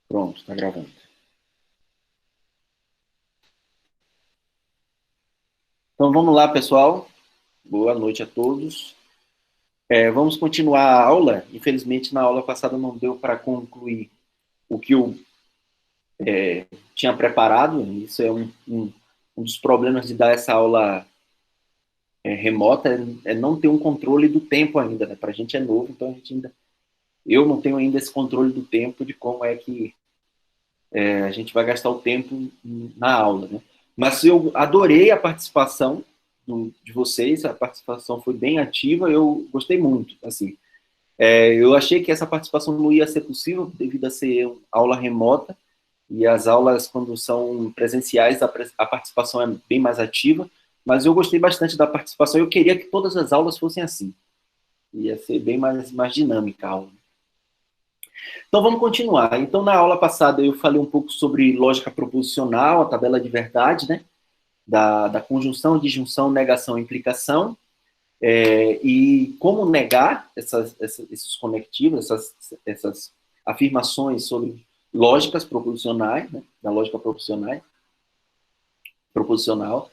Pronto, está gravando. Então vamos lá, pessoal. Boa noite a todos. Vamos continuar a aula. Infelizmente, na aula passada não deu para concluir o que eu tinha preparado. Isso é um dos problemas de dar essa aula remota, é não ter um controle do tempo ainda. Né? Para a gente é novo, então eu não tenho ainda esse controle do tempo de como é que a gente vai gastar o tempo na aula. Né? Mas eu adorei a participação de vocês, a participação foi bem ativa, eu gostei muito. Assim, eu achei que essa participação não ia ser possível devido a ser aula remota, e as aulas, quando são presenciais, a participação é bem mais ativa, mas eu gostei bastante da participação, eu queria que todas as aulas fossem assim, ia ser bem mais dinâmica a aula. Então vamos continuar. Então na aula passada eu falei um pouco sobre lógica proposicional, a tabela de verdade, né? Da conjunção, disjunção, negação e implicação, e como negar esses conectivos, essas afirmações sobre lógicas proposicionais, né? Da lógica proposicional.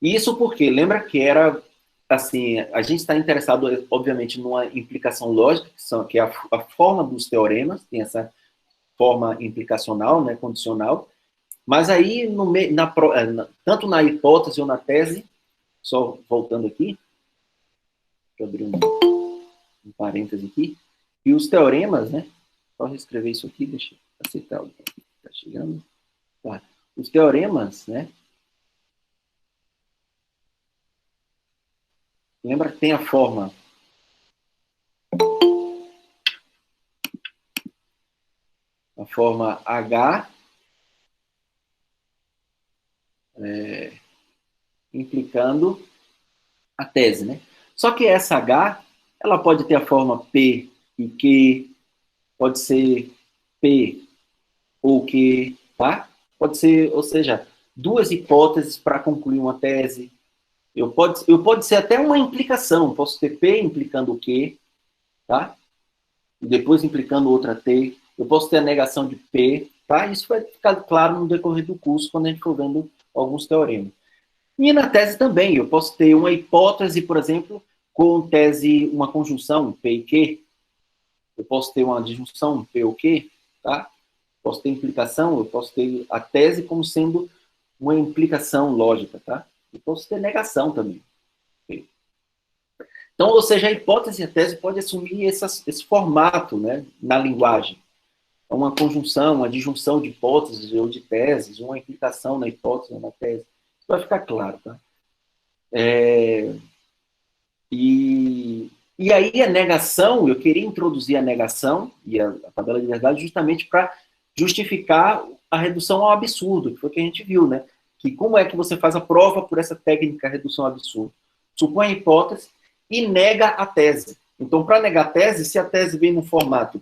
E isso porque, lembra que era assim, a gente está interessado, obviamente, numa implicação lógica, que é a forma dos teoremas, tem essa forma implicacional, né, condicional, mas aí, tanto na hipótese ou na tese, só voltando aqui, deixa eu abrir um parêntese aqui, e os teoremas, né, só reescrever isso aqui, deixa eu aceitar o que está chegando. Tá. Os teoremas, né, lembra que tem a forma H, implicando a tese, né? Só que essa H, ela pode ter a forma P e Q, pode ser P ou Q, tá? Pode ser, ou seja, duas hipóteses para concluir uma tese. Pode ser até uma implicação, posso ter P implicando o Q, tá? E depois implicando outra T. Eu posso ter a negação de P, tá? Isso vai ficar claro no decorrer do curso, quando a gente for vendo alguns teoremas. E na tese também, eu posso ter uma hipótese, por exemplo, com tese, uma conjunção, P e Q. Eu posso ter uma disjunção, P ou Q, tá? Posso ter implicação, eu posso ter a tese como sendo uma implicação lógica, tá? Eu posso ter negação também. Então, ou seja, a hipótese e a tese pode assumir esse formato, né, na linguagem. Uma conjunção, uma disjunção de hipóteses ou de teses, uma implicação na hipótese ou na tese. Isso vai ficar claro, tá? E aí a negação, eu queria introduzir a negação e a tabela de verdade justamente para justificar a redução ao absurdo, que foi o que a gente viu, né? Que como é que você faz a prova por essa técnica redução ao absurdo? Supõe a hipótese e nega a tese. Então, para negar a tese, se a tese vem no formato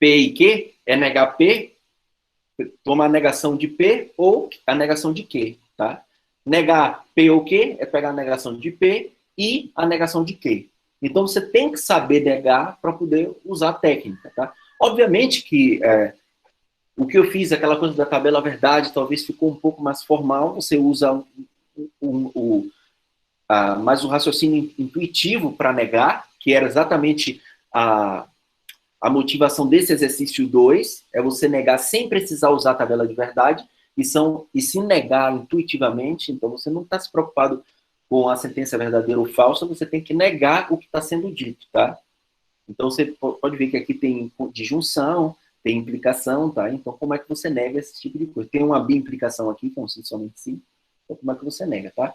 P e Q, é negar P, toma a negação de P ou a negação de Q, tá? Negar P ou Q é pegar a negação de P e a negação de Q. Então, você tem que saber negar para poder usar a técnica, tá? Obviamente que o que eu fiz, aquela coisa da tabela verdade, talvez ficou um pouco mais formal, você usa mais o raciocínio intuitivo para negar, que era exatamente a motivação desse exercício 2, é você negar sem precisar usar a tabela de verdade, e se negar intuitivamente, então você não está se preocupado com a sentença verdadeira ou falsa, você tem que negar o que está sendo dito, tá? Então você pode ver que aqui tem disjunção, tem implicação, tá? Então como é que você nega esse tipo de coisa? Tem uma bi-implicação aqui, que é um sim somente sim, então como é que você nega, tá?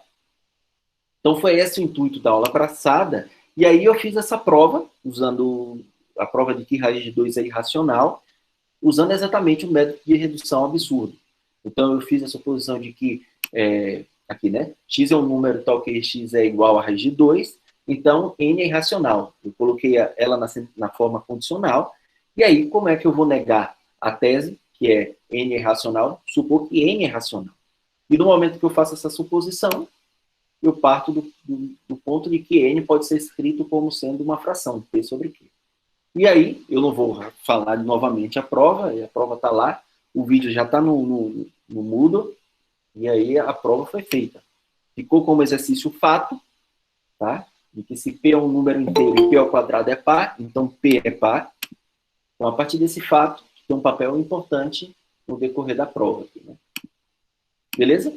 Então foi esse o intuito da aula passada, e aí eu fiz essa prova, usando a prova de que raiz de 2 é irracional, usando exatamente o método de redução ao absurdo. Então eu fiz a suposição de que, aqui, né, x é um número tal que x é igual a raiz de 2, então n é irracional. Eu coloquei ela na forma condicional, e aí como é que eu vou negar a tese, que é n é irracional, supor que n é racional. E no momento que eu faço essa suposição, eu parto do ponto de que n pode ser escrito como sendo uma fração, p sobre q. E aí, eu não vou falar novamente a prova está lá, o vídeo já está no Moodle, e aí a prova foi feita. Ficou como exercício fato, tá? De que se P é um número inteiro e P ao quadrado é par, então P é par. Então, a partir desse fato, tem um papel importante no decorrer da prova. Aqui, né? Beleza?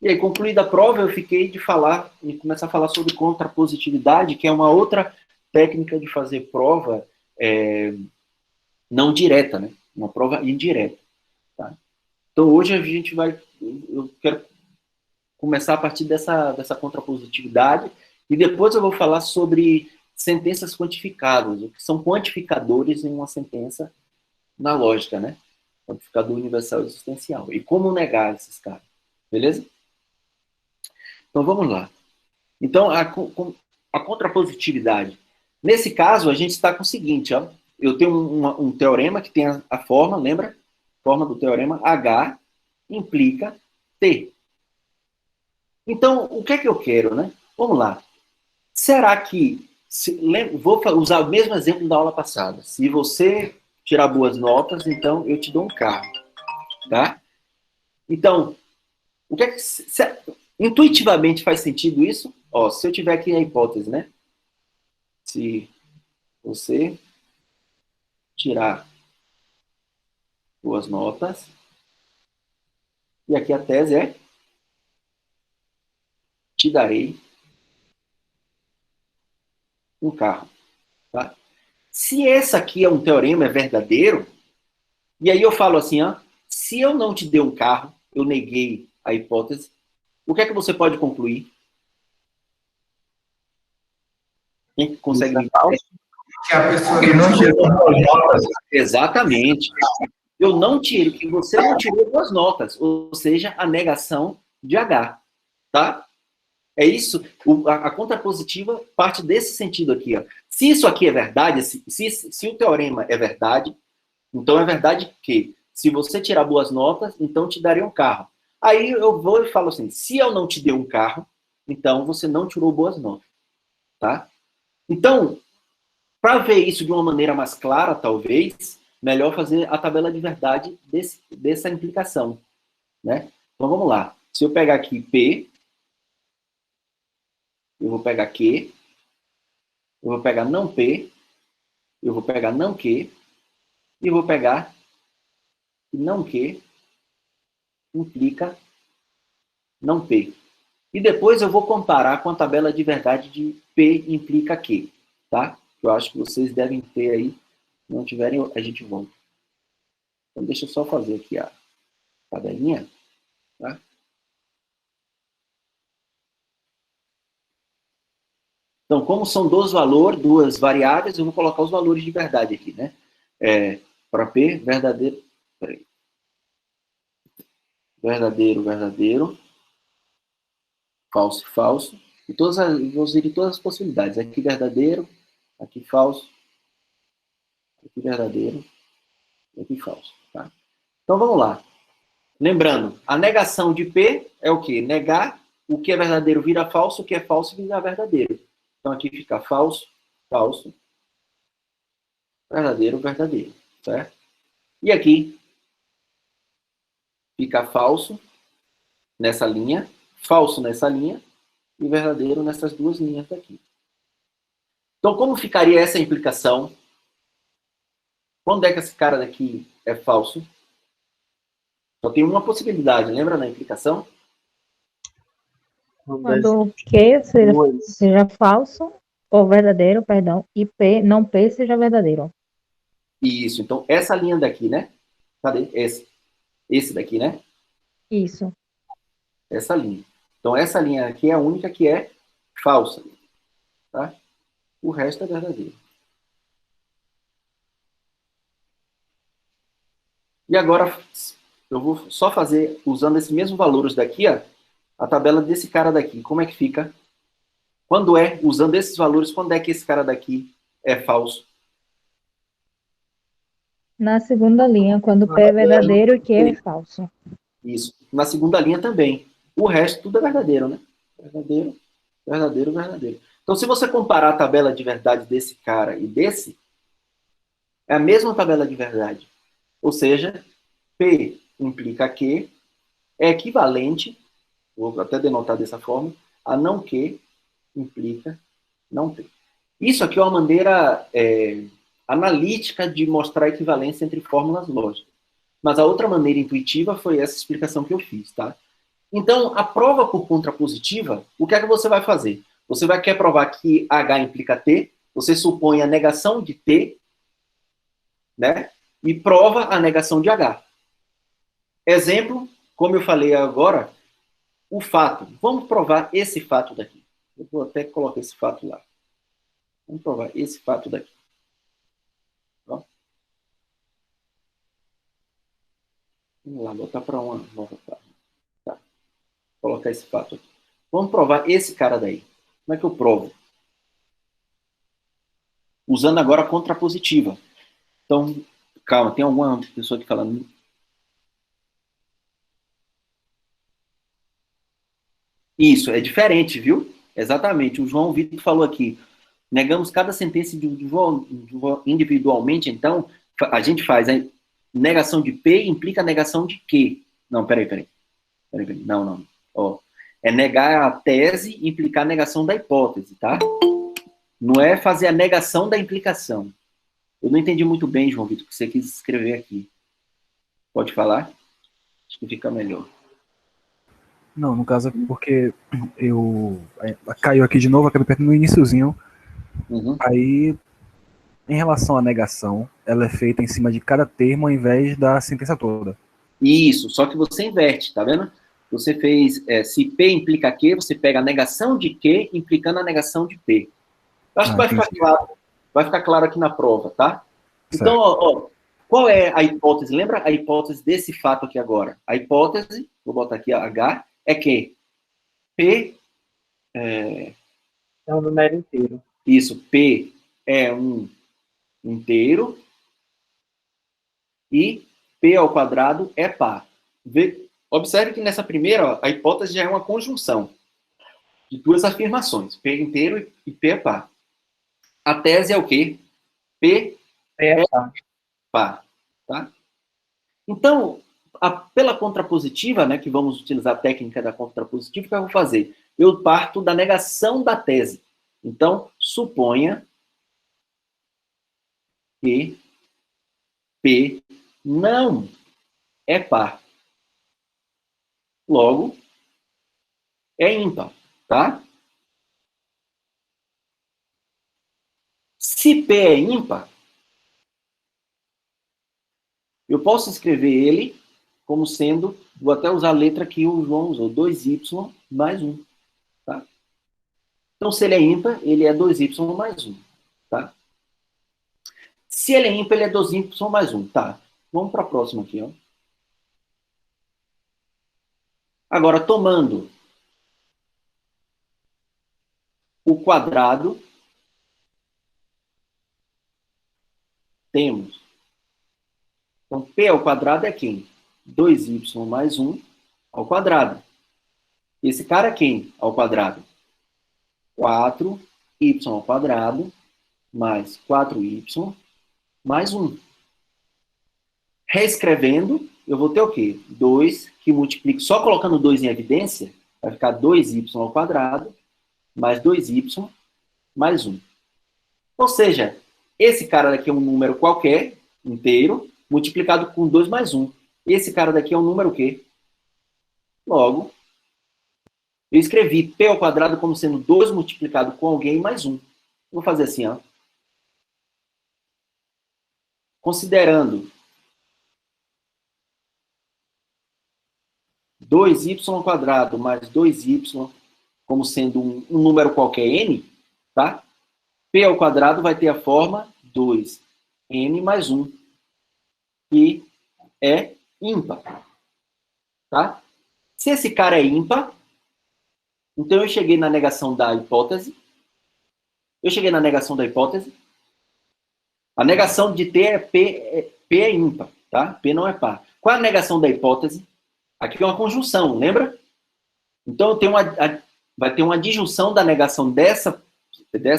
E aí, concluída a prova, eu fiquei de falar, e começar a falar sobre contrapositividade, que é uma outra técnica de fazer prova não direta, né? Uma prova indireta. Tá? Então, hoje a gente vai... Eu quero começar a partir dessa contrapositividade, e depois eu vou falar sobre sentenças quantificadas, o que são quantificadores em uma sentença na lógica, né? Quantificador universal existencial. E como negar esses caras. Beleza? Então, vamos lá. Então, a contrapositividade. Nesse caso, a gente está com o seguinte, ó. Eu tenho um teorema que tem a forma, lembra? Forma do teorema H implica T. Então, o que é que eu quero, né? Vamos lá. Será que... vou usar o mesmo exemplo da aula passada. Se você tirar boas notas, então eu te dou um carro. Tá? Então, o que é que... intuitivamente faz sentido isso? Ó, se eu tiver aqui a hipótese, né? Se você tirar boas notas, e aqui a tese é: te darei um carro. Tá? Se esse aqui é um teorema, é verdadeiro, e aí eu falo assim, ó, se eu não te dei um carro, eu neguei a hipótese, o que é que você pode concluir? Quem consegue me dizer? Que a pessoa que não tirou boas notas. Exatamente. Eu não tiro, que você não tirou boas notas, ou seja, a negação de H. Tá? É isso, a contrapositiva parte desse sentido aqui. Ó. Se isso aqui é verdade, se o teorema é verdade, então é verdade que se você tirar boas notas, então te daria um carro. Aí eu vou e falo assim, se eu não te dei um carro, então você não tirou boas notas. Tá? Então, para ver isso de uma maneira mais clara, talvez, melhor fazer a tabela de verdade dessa implicação. Né? Então vamos lá. Se eu pegar aqui P, eu vou pegar Q, eu vou pegar não P, eu vou pegar não Q, e eu vou pegar não Q implica não P. E depois eu vou comparar com a tabela de verdade de P implica Q. Tá? Eu acho que vocês devem ter aí. Se não tiverem, a gente volta. Então deixa eu só fazer aqui a tabelinha. Tá? Então, como são dois valores, duas variáveis, eu vou colocar os valores de verdade aqui, né? Para P, verdadeiro. Peraí. Verdadeiro, verdadeiro. Falso, falso. E vou inserir todas as possibilidades. Aqui verdadeiro, aqui falso, aqui verdadeiro, e aqui falso. Tá? Então vamos lá. Lembrando, a negação de P é o quê? Negar o que é verdadeiro vira falso, o que é falso vira verdadeiro. Então aqui fica falso, falso, verdadeiro, verdadeiro. Certo? E aqui fica falso nessa linha, falso nessa linha e verdadeiro nessas duas linhas daqui. Então, como ficaria essa implicação? Quando é que esse cara daqui é falso? Só tem uma possibilidade, lembra na implicação? Quando o Q seja falso, ou verdadeiro, perdão, e P, não P, seja verdadeiro. Isso, então essa linha daqui, né? Cadê? Esse daqui, né? Isso. Essa linha. Então essa linha aqui é a única que é falsa. Tá? O resto é verdadeiro. E agora eu vou só fazer, usando esses mesmos valores daqui, ó, a tabela desse cara daqui. Como é que fica? Quando usando esses valores, quando é que esse cara daqui é falso? Na segunda linha, quando P é verdadeiro e Q é falso. Isso. Na segunda linha também. O resto tudo é verdadeiro, né? Verdadeiro, verdadeiro, verdadeiro. Então, se você comparar a tabela de verdade desse cara e desse, É a mesma tabela de verdade. Ou seja, P implica que é equivalente, vou até denotar dessa forma, a não que implica não P. Isso aqui é uma maneira analítica de mostrar a equivalência entre fórmulas lógicas. Mas a outra maneira intuitiva foi essa explicação que eu fiz, tá? Então, a prova por contrapositiva, o que é que você vai fazer? Você vai querer provar que H implica T, você supõe a negação de T, né? E prova a negação de H. Exemplo, como eu falei agora, o fato. Vamos provar esse fato daqui. Eu vou até colocar esse fato lá. Vamos provar esse fato daqui. Ó. Vamos lá, botar para uma nova página. Tá. Colocar esse fato aqui. Vamos provar esse cara daí. Como é que eu provo? Usando agora a contrapositiva. Então, calma, tem alguma pessoa aqui falando. Isso, é diferente, viu? Exatamente. O João Vitor falou aqui. Negamos cada sentença individualmente, então, a gente faz a negação de P implica a negação de Q. Não, peraí. Não. Ó, é negar a tese e implicar a negação da hipótese, tá? Não é fazer a negação da implicação. Eu não entendi muito bem, João Vitor, o que você quis escrever aqui. Pode falar? Acho que fica melhor. Não, no caso é porque caiu aqui de novo, acabei apertando no iniciozinho. Uhum. Aí, em relação à negação, ela é feita em cima de cada termo ao invés da sentença toda. Isso, só que você inverte, tá vendo? Você fez, se P implica Q, você pega a negação de Q implicando a negação de P. Eu acho que vai ficar claro aqui na prova, tá? Certo. Então, ó, qual é a hipótese? Lembra a hipótese desse fato aqui agora? A hipótese, vou botar aqui H, é que P é um número inteiro. Isso, P é um inteiro e P ao quadrado é par. Observe que nessa primeira, ó, a hipótese já é uma conjunção de duas afirmações, P inteiro e P é par. A tese é o quê? P é par. Tá? Então, pela contrapositiva, né, que vamos utilizar a técnica da contrapositiva, o que eu vou fazer? Eu parto da negação da tese. Então, suponha que P não é par. Logo, é ímpar, tá? Se P é ímpar, eu posso escrever ele como sendo, vou até usar a letra que o João usou, 2y mais 1. Tá? Então, se ele é ímpar, ele é 2y mais 1. Tá? Se ele é ímpar, ele é 2y mais 1. Tá. Vamos para a próxima aqui. Ó. Agora, tomando o quadrado, temos. Então, P ao quadrado é quem? 2y mais 1 ao quadrado. Esse cara é quem ao quadrado? 4y ao quadrado mais 4y mais 1. Reescrevendo, eu vou ter o quê? 2, que multiplica, só colocando 2 em evidência, vai ficar 2y ao quadrado mais 2y mais 1. Ou seja, esse cara daqui é um número qualquer, inteiro, multiplicado com 2 mais 1. Esse cara daqui é um número o quê? Logo, eu escrevi P ao quadrado como sendo 2 multiplicado com alguém mais 1. Vou fazer assim, ó. Considerando 2y ao quadrado mais 2y como sendo um número qualquer n, tá? P ao quadrado vai ter a forma 2n mais 1, que é ímpar. Tá? Se esse cara é ímpar, então eu cheguei na negação da hipótese. A negação de T é P é ímpar, tá? P não é par. Qual é a negação da hipótese? Aqui é uma conjunção, lembra? Então vai ter uma disjunção da negação dessa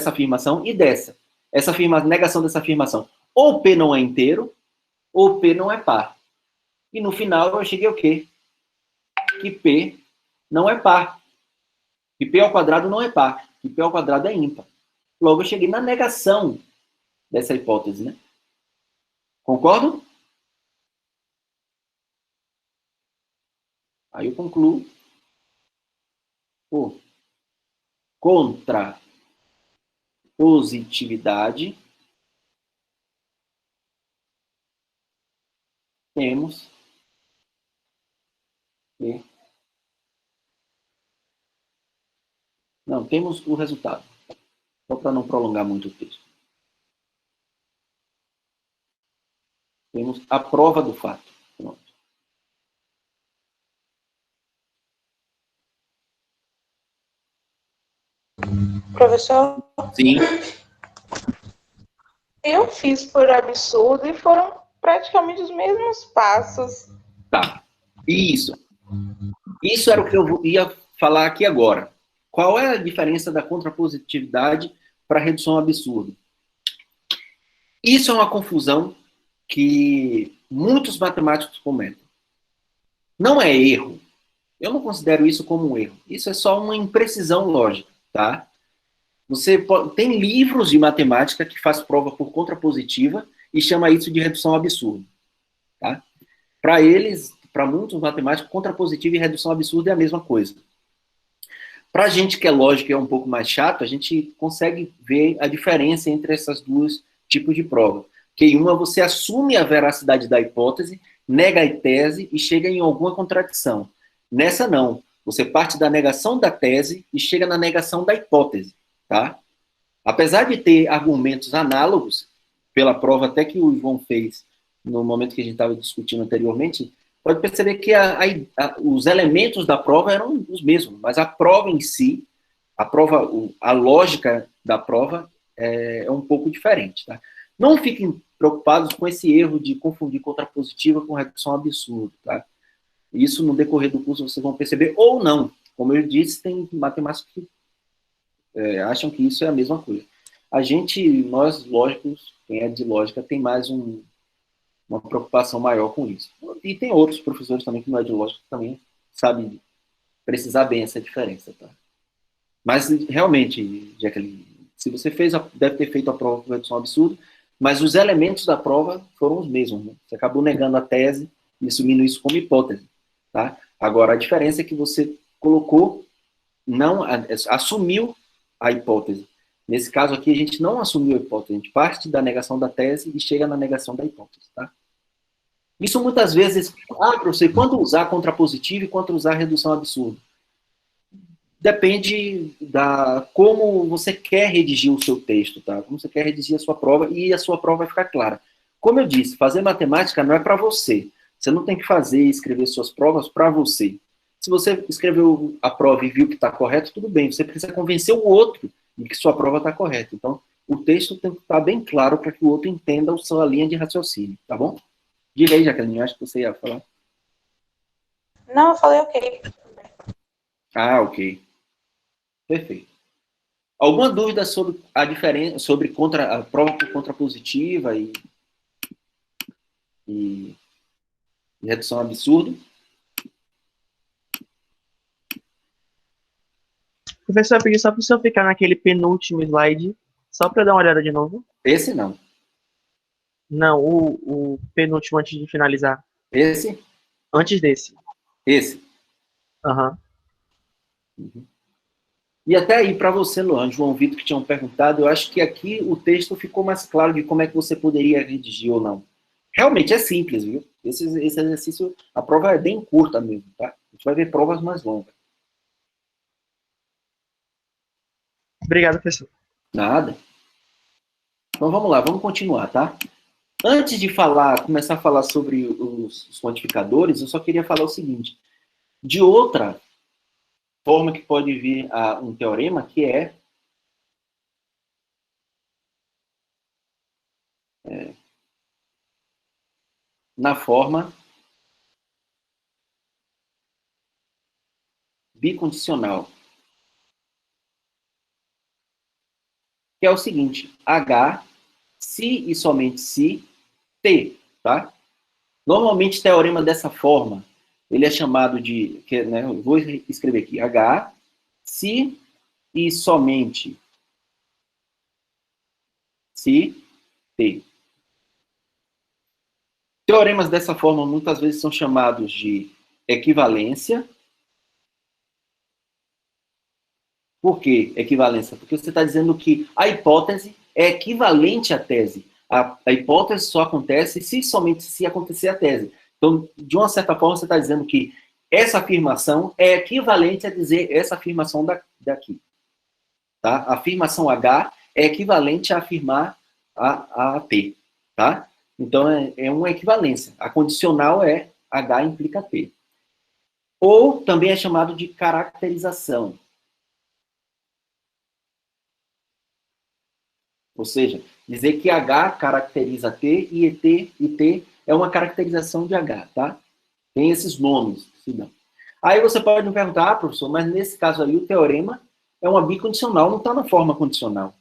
afirmação e dessa. Negação dessa afirmação ou P não é inteiro, ou P não é par. E no final eu cheguei ao quê? Que P não é par. Que P ao quadrado não é par. Que P ao quadrado é ímpar. Logo eu cheguei na negação dessa hipótese, né? Concordo? Aí eu concluo por contrapositividade, temos que... Não, temos o resultado. Só para não prolongar muito o texto. Temos a prova do fato. Pronto. Professor, Sim. eu fiz por absurdo e foram praticamente os mesmos passos. Tá. Isso. Isso era o que eu ia falar aqui agora. Qual é a diferença da contrapositividade para a redução ao absurdo? Isso é uma confusão que muitos matemáticos cometem. Não é erro. Eu não considero isso como um erro. Isso é só uma imprecisão lógica, tá? Tem livros de matemática que faz prova por contrapositiva e chama isso de redução ao absurdo, tá? Para eles, para muitos matemáticos, contrapositiva e redução ao absurdo é a mesma coisa. Para a gente que é lógico e é um pouco mais chato, a gente consegue ver a diferença entre essas duas tipos de prova. Que em uma você assume a veracidade da hipótese, nega a tese e chega em alguma contradição. Nessa não. Você parte da negação da tese e chega na negação da hipótese, tá? Apesar de ter argumentos análogos, pela prova até que o João fez no momento que a gente estava discutindo anteriormente, pode perceber que os elementos da prova eram os mesmos, mas a prova em si, a lógica da prova é um pouco diferente, tá? Não fiquem preocupados com esse erro de confundir contrapositiva com redução absurda, tá? Isso no decorrer do curso vocês vão perceber, ou não. Como eu disse, tem matemáticos que acham que isso é a mesma coisa. Nós lógicos, quem é de lógica, tem mais uma preocupação maior com isso. E tem outros professores também que não é de lógica, que também sabem precisar bem essa diferença, tá? Mas, realmente, Jacqueline, se você deve ter feito a prova por redução absurda, mas os elementos da prova foram os mesmos, né? Você acabou negando a tese e assumindo isso como hipótese, tá? Agora, a diferença é que você colocou, assumiu a hipótese. Nesse caso aqui, a gente não assumiu a hipótese, a gente parte da negação da tese e chega na negação da hipótese, tá? Isso muitas vezes, professor, quando usar contrapositivo e quando usar redução absurda? Depende como você quer redigir o seu texto, tá? Como você quer redigir a sua prova e a sua prova vai ficar clara. Como eu disse, fazer matemática não é para você. Você não tem que fazer e escrever suas provas para você. Se você escreveu a prova e viu que está correto, tudo bem. Você precisa convencer o outro de que sua prova está correta. Então, o texto tem que estar bem claro para que o outro entenda a sua linha de raciocínio, tá bom? Diga aí, Jacqueline, eu acho que você ia falar. Não, eu falei ok. Ah, ok. Perfeito. Alguma dúvida sobre a diferença, sobre a prova contrapositiva e redução absurda? Professor, eu pedi só para o senhor ficar naquele penúltimo slide, só para dar uma olhada de novo. Esse não. Não, o penúltimo antes de finalizar. Esse? Antes desse. Esse. Aham. Uhum. E até aí, para você, Luan, João Vitor, que tinham perguntado, eu acho que aqui o texto ficou mais claro de como é que você poderia redigir ou não. Realmente é simples, viu? Esse exercício, a prova é bem curta mesmo, tá? A gente vai ver provas mais longas. Obrigado, professor. Nada. Então vamos lá, vamos continuar, tá? Antes de começar a falar sobre os quantificadores, eu só queria falar o seguinte. De outra forma que pode vir um teorema, que é na forma bicondicional. Que é o seguinte, H se e somente se T, tá? Normalmente, teorema dessa forma, ele é chamado de, né, eu vou escrever aqui, H, se e somente se T. Teoremas dessa forma muitas vezes são chamados de equivalência. Por que equivalência? Porque você está dizendo que a hipótese é equivalente à tese. A hipótese só acontece se somente se acontecer a tese. Então, de uma certa forma, você está dizendo que essa afirmação é equivalente a dizer essa afirmação daqui. Tá? A afirmação H é equivalente a afirmar a T. Tá? Então, é uma equivalência. A condicional é H implica T. Ou também é chamado de caracterização. Ou seja, dizer que H caracteriza T e T é uma caracterização de H, tá? Tem esses nomes. Aí você pode me perguntar, professor, mas nesse caso aí o teorema é uma bicondicional, não está na forma condicional.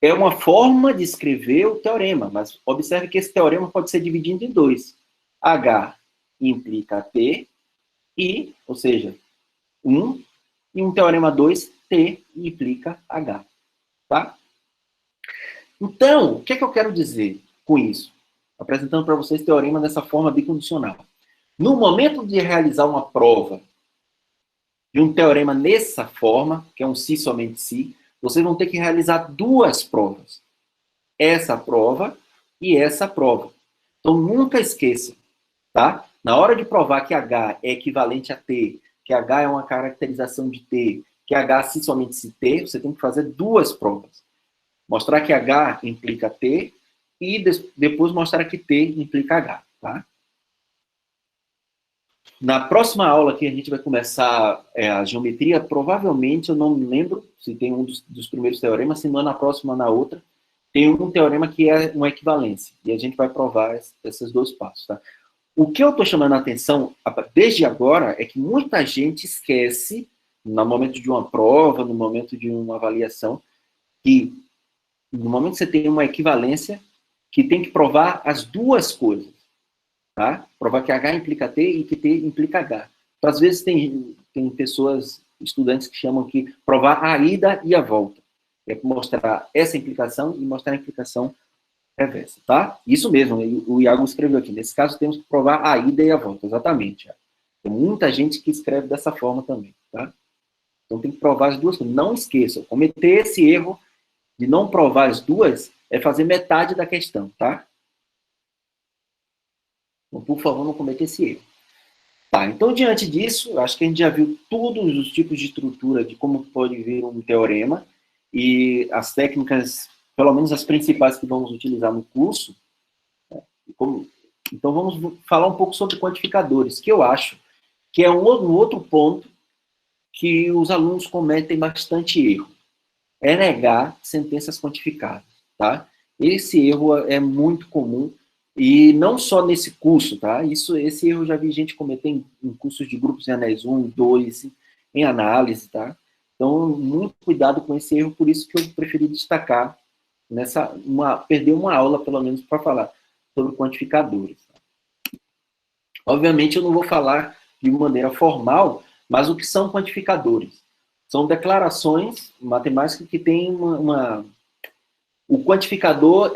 É uma forma de escrever o teorema, mas observe que esse teorema pode ser dividido em dois. H implica T, ou seja, 1, e um teorema 2, T implica H. Tá? Então, o que é que eu quero dizer com isso? Apresentando para vocês teorema dessa forma bicondicional. No momento de realizar uma prova de um teorema nessa forma, que é um se somente se, vocês vão ter que realizar duas provas. Essa prova e essa prova. Então, nunca esqueça, tá? Na hora de provar que H é equivalente a T, que H é uma caracterização de T, que H se somente se T, você tem que fazer duas provas. Mostrar que H implica T e depois mostrar que T implica H, tá? Na próxima aula que a gente vai começar a geometria, provavelmente, eu não me lembro se tem um dos primeiros teoremas, se não é na próxima ou na outra, tem um teorema que é uma equivalência, e a gente vai provar esses dois passos, tá? O que eu estou chamando a atenção desde agora é que muita gente esquece, no momento de uma prova, no momento de uma avaliação, que no momento que você tem uma equivalência, que tem que provar as duas coisas. Tá? Provar que H implica T e que T implica H. Então, às vezes tem pessoas, estudantes que chamam que provar a ida e a volta. É mostrar essa implicação e mostrar a implicação reversa, tá? Isso mesmo, o Iago escreveu aqui. Nesse caso, temos que provar a ida e a volta, exatamente. Tem muita gente que escreve dessa forma também, tá? Então, tem que provar as duas coisas. Não esqueçam, cometer esse erro de não provar as duas é fazer metade da questão, tá? Então, por favor, não cometa esse erro. Tá, então, diante disso, acho que a gente já viu todos os tipos de estrutura de como pode vir um teorema e as técnicas, pelo menos as principais que vamos utilizar no curso. Então, vamos falar um pouco sobre quantificadores, que eu acho que é um outro ponto que os alunos cometem bastante erro. É negar sentenças quantificadas, tá? Esse erro é muito comum. E não só nesse curso, tá? Esse erro eu já vi gente cometer em cursos de grupos em anéis 1, 2, em análise, tá? Então, muito cuidado com esse erro, por isso que eu preferi destacar perder uma aula, pelo menos, para falar sobre quantificadores. Tá? Obviamente, eu não vou falar de maneira formal, mas o que são quantificadores? São declarações matemáticas que têm O quantificador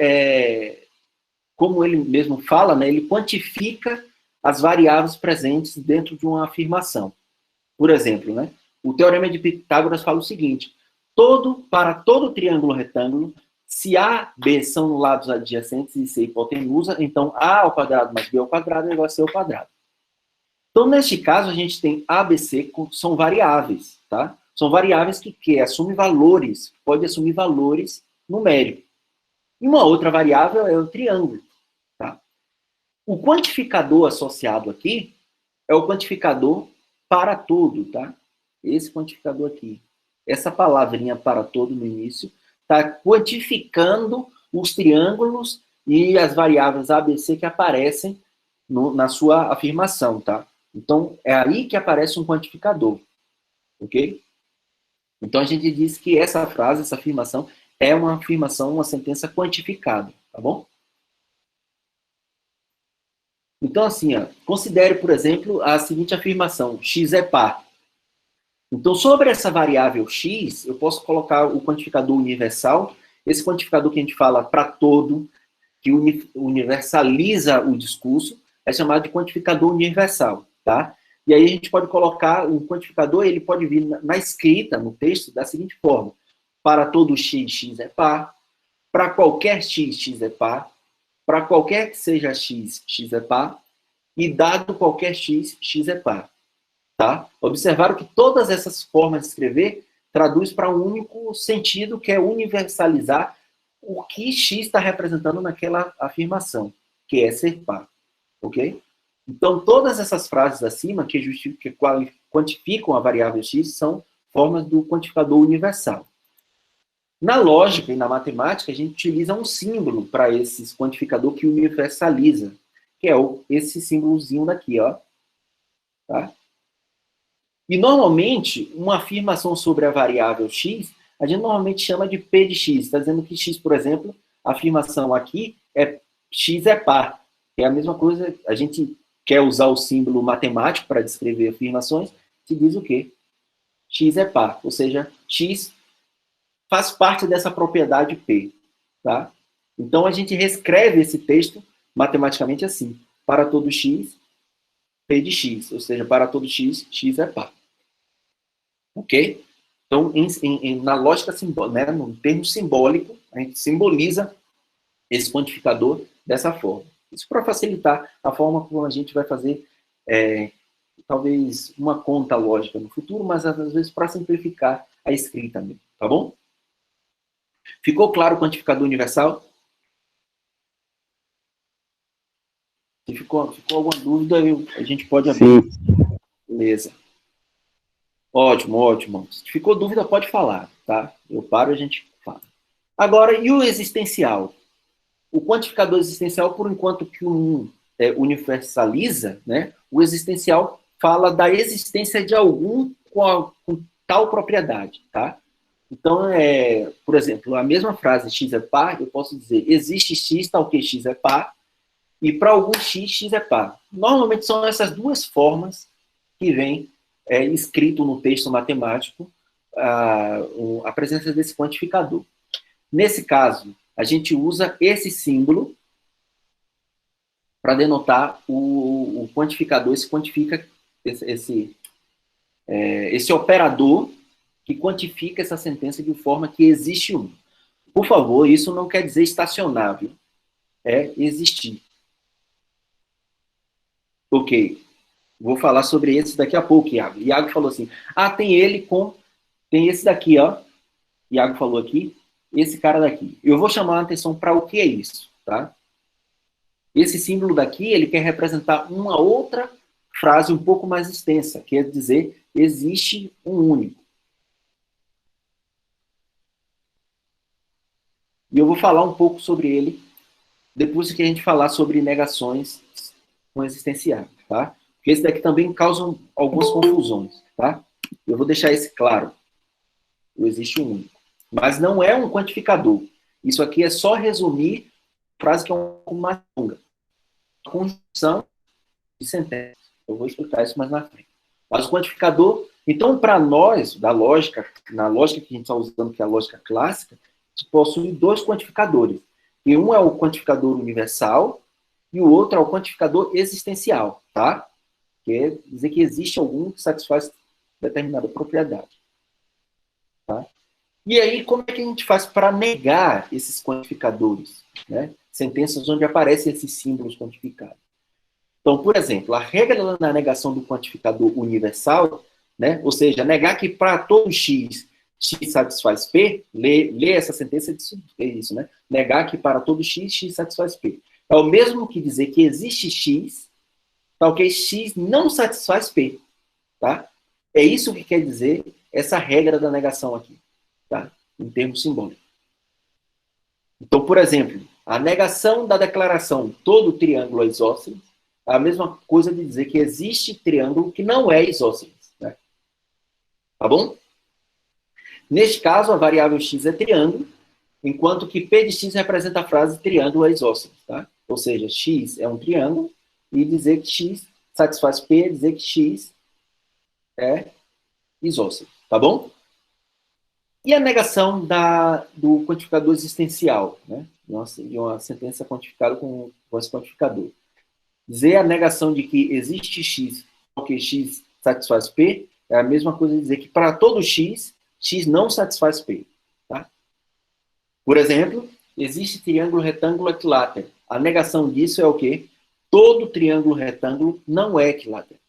como ele mesmo fala, né, ele quantifica as variáveis presentes dentro de uma afirmação. Por exemplo, né, o teorema de Pitágoras fala o seguinte: para todo triângulo retângulo, se A e B são lados adjacentes e C hipotenusa, então A ao quadrado mais B ao quadrado é igual a C ao quadrado. Então, neste caso, a gente tem A, B, C, são variáveis, tá? São variáveis que assumem valores, pode assumir valores numéricos. E uma outra variável é o triângulo. Tá? O quantificador associado aqui é o quantificador para todo, tá? Esse quantificador aqui. Essa palavrinha para todo no início está quantificando os triângulos e as variáveis A, B, C que aparecem na sua afirmação, tá? Então, é aí que aparece um quantificador, ok? Então, a gente diz que essa frase, essa afirmação, é uma afirmação, uma sentença quantificada, tá bom? Então, assim, ó, considere, por exemplo, a seguinte afirmação: x é par. Então, sobre essa variável x, eu posso colocar o quantificador universal, esse quantificador que a gente fala para todo, que universaliza o discurso, é chamado de quantificador universal, tá? E aí a gente pode colocar um quantificador, ele pode vir na escrita, no texto, da seguinte forma: para todo x, x é par; para qualquer x, x é par; para qualquer que seja x, x é par; e dado qualquer x, x é par. Tá? Observaram que todas essas formas de escrever traduz para um único sentido, que é universalizar o que x está representando naquela afirmação, que é ser par. Ok? Então, todas essas frases acima, que quantificam a variável x, são formas do quantificador universal. Na lógica e na matemática, a gente utiliza um símbolo para esse quantificador que universaliza, que é esse símbolozinho daqui, ó. Tá? E, normalmente, uma afirmação sobre a variável x, a gente normalmente chama de P de x. Está dizendo que x, por exemplo, a afirmação aqui é x é par. É a mesma coisa, a gente quer usar o símbolo matemático para descrever afirmações, se diz o quê? X é par, ou seja, x faz parte dessa propriedade P. Tá? Então, a gente reescreve esse texto matematicamente assim: para todo x, P de x, ou seja, para todo x, x é par. Ok? Então, na lógica simbólica, né, no termo simbólico, a gente simboliza esse quantificador dessa forma. Isso para facilitar a forma como a gente vai fazer, talvez, uma conta lógica no futuro, mas às vezes para simplificar a escrita mesmo, tá bom? Ficou claro o quantificador universal? Se ficou alguma dúvida, a gente pode abrir. Sim. Beleza. Ótimo, ótimo. Se ficou dúvida, pode falar, tá? Eu paro e a gente fala. Agora, e o existencial? O quantificador existencial, por enquanto que um universaliza, né? O existencial fala da existência de algum com tal propriedade, tá? Então, por exemplo, a mesma frase x é par, eu posso dizer existe x, tal que x é par, e para algum x, x é par. Normalmente são essas duas formas que vêm escrito no texto matemático a presença desse quantificador. Nesse caso, a gente usa esse símbolo para denotar o quantificador. Esse quantifica esse operador que quantifica essa sentença de forma que existe um. Por favor, isso não quer dizer estacionável. É existir. Ok. Vou falar sobre esse daqui a pouco, Iago. Iago falou assim, tem esse daqui, ó. Iago falou aqui, esse cara daqui. Eu vou chamar a atenção para o que é isso, tá? Esse símbolo daqui, ele quer representar uma outra frase um pouco mais extensa, quer dizer, existe um único. E eu vou falar um pouco sobre ele depois que a gente falar sobre negações com existenciais, tá? Porque esse daqui também causa algumas confusões, tá? Eu vou deixar esse claro. Existe um único. Mas não é um quantificador. Isso aqui é só resumir a frase que é um pouco mais longa. A conjunção de sentenças. Eu vou explicar isso mais na frente. Mas o quantificador, então, para nós, na lógica que a gente está usando, que é a lógica clássica, a gente possui dois quantificadores. E um é o quantificador universal e o outro é o quantificador existencial, tá? Quer dizer que existe algum que satisfaz determinada propriedade. Tá? E aí, como é que a gente faz para negar esses quantificadores? Né? Sentenças onde aparecem esses símbolos quantificados. Então, por exemplo, a regra da negação do quantificador universal, né? Ou seja, negar que para todo x, x satisfaz P, ler essa sentença é isso, né? Negar que para todo x, x satisfaz P. É o mesmo que dizer que existe x, tal que x não satisfaz P. Tá? É isso que quer dizer essa regra da negação aqui, tá? Em termos simbólicos. Então, por exemplo, a negação da declaração todo triângulo é isósceles é a mesma coisa de dizer que existe triângulo que não é isósceles. Né? Tá bom? Neste caso, a variável x é triângulo, enquanto que P de x representa a frase triângulo é isósceles, tá? Ou seja, x é um triângulo, e dizer que x satisfaz P é dizer que x é isósceles, tá bom? E a negação do quantificador existencial, né? De uma sentença quantificada com esse quantificador. Dizer a negação de que existe x, porque x satisfaz P, é a mesma coisa de dizer que para todo x, x não satisfaz P. Tá? Por exemplo, existe triângulo retângulo equilátero. A negação disso é o quê? Todo triângulo retângulo não é equilátero.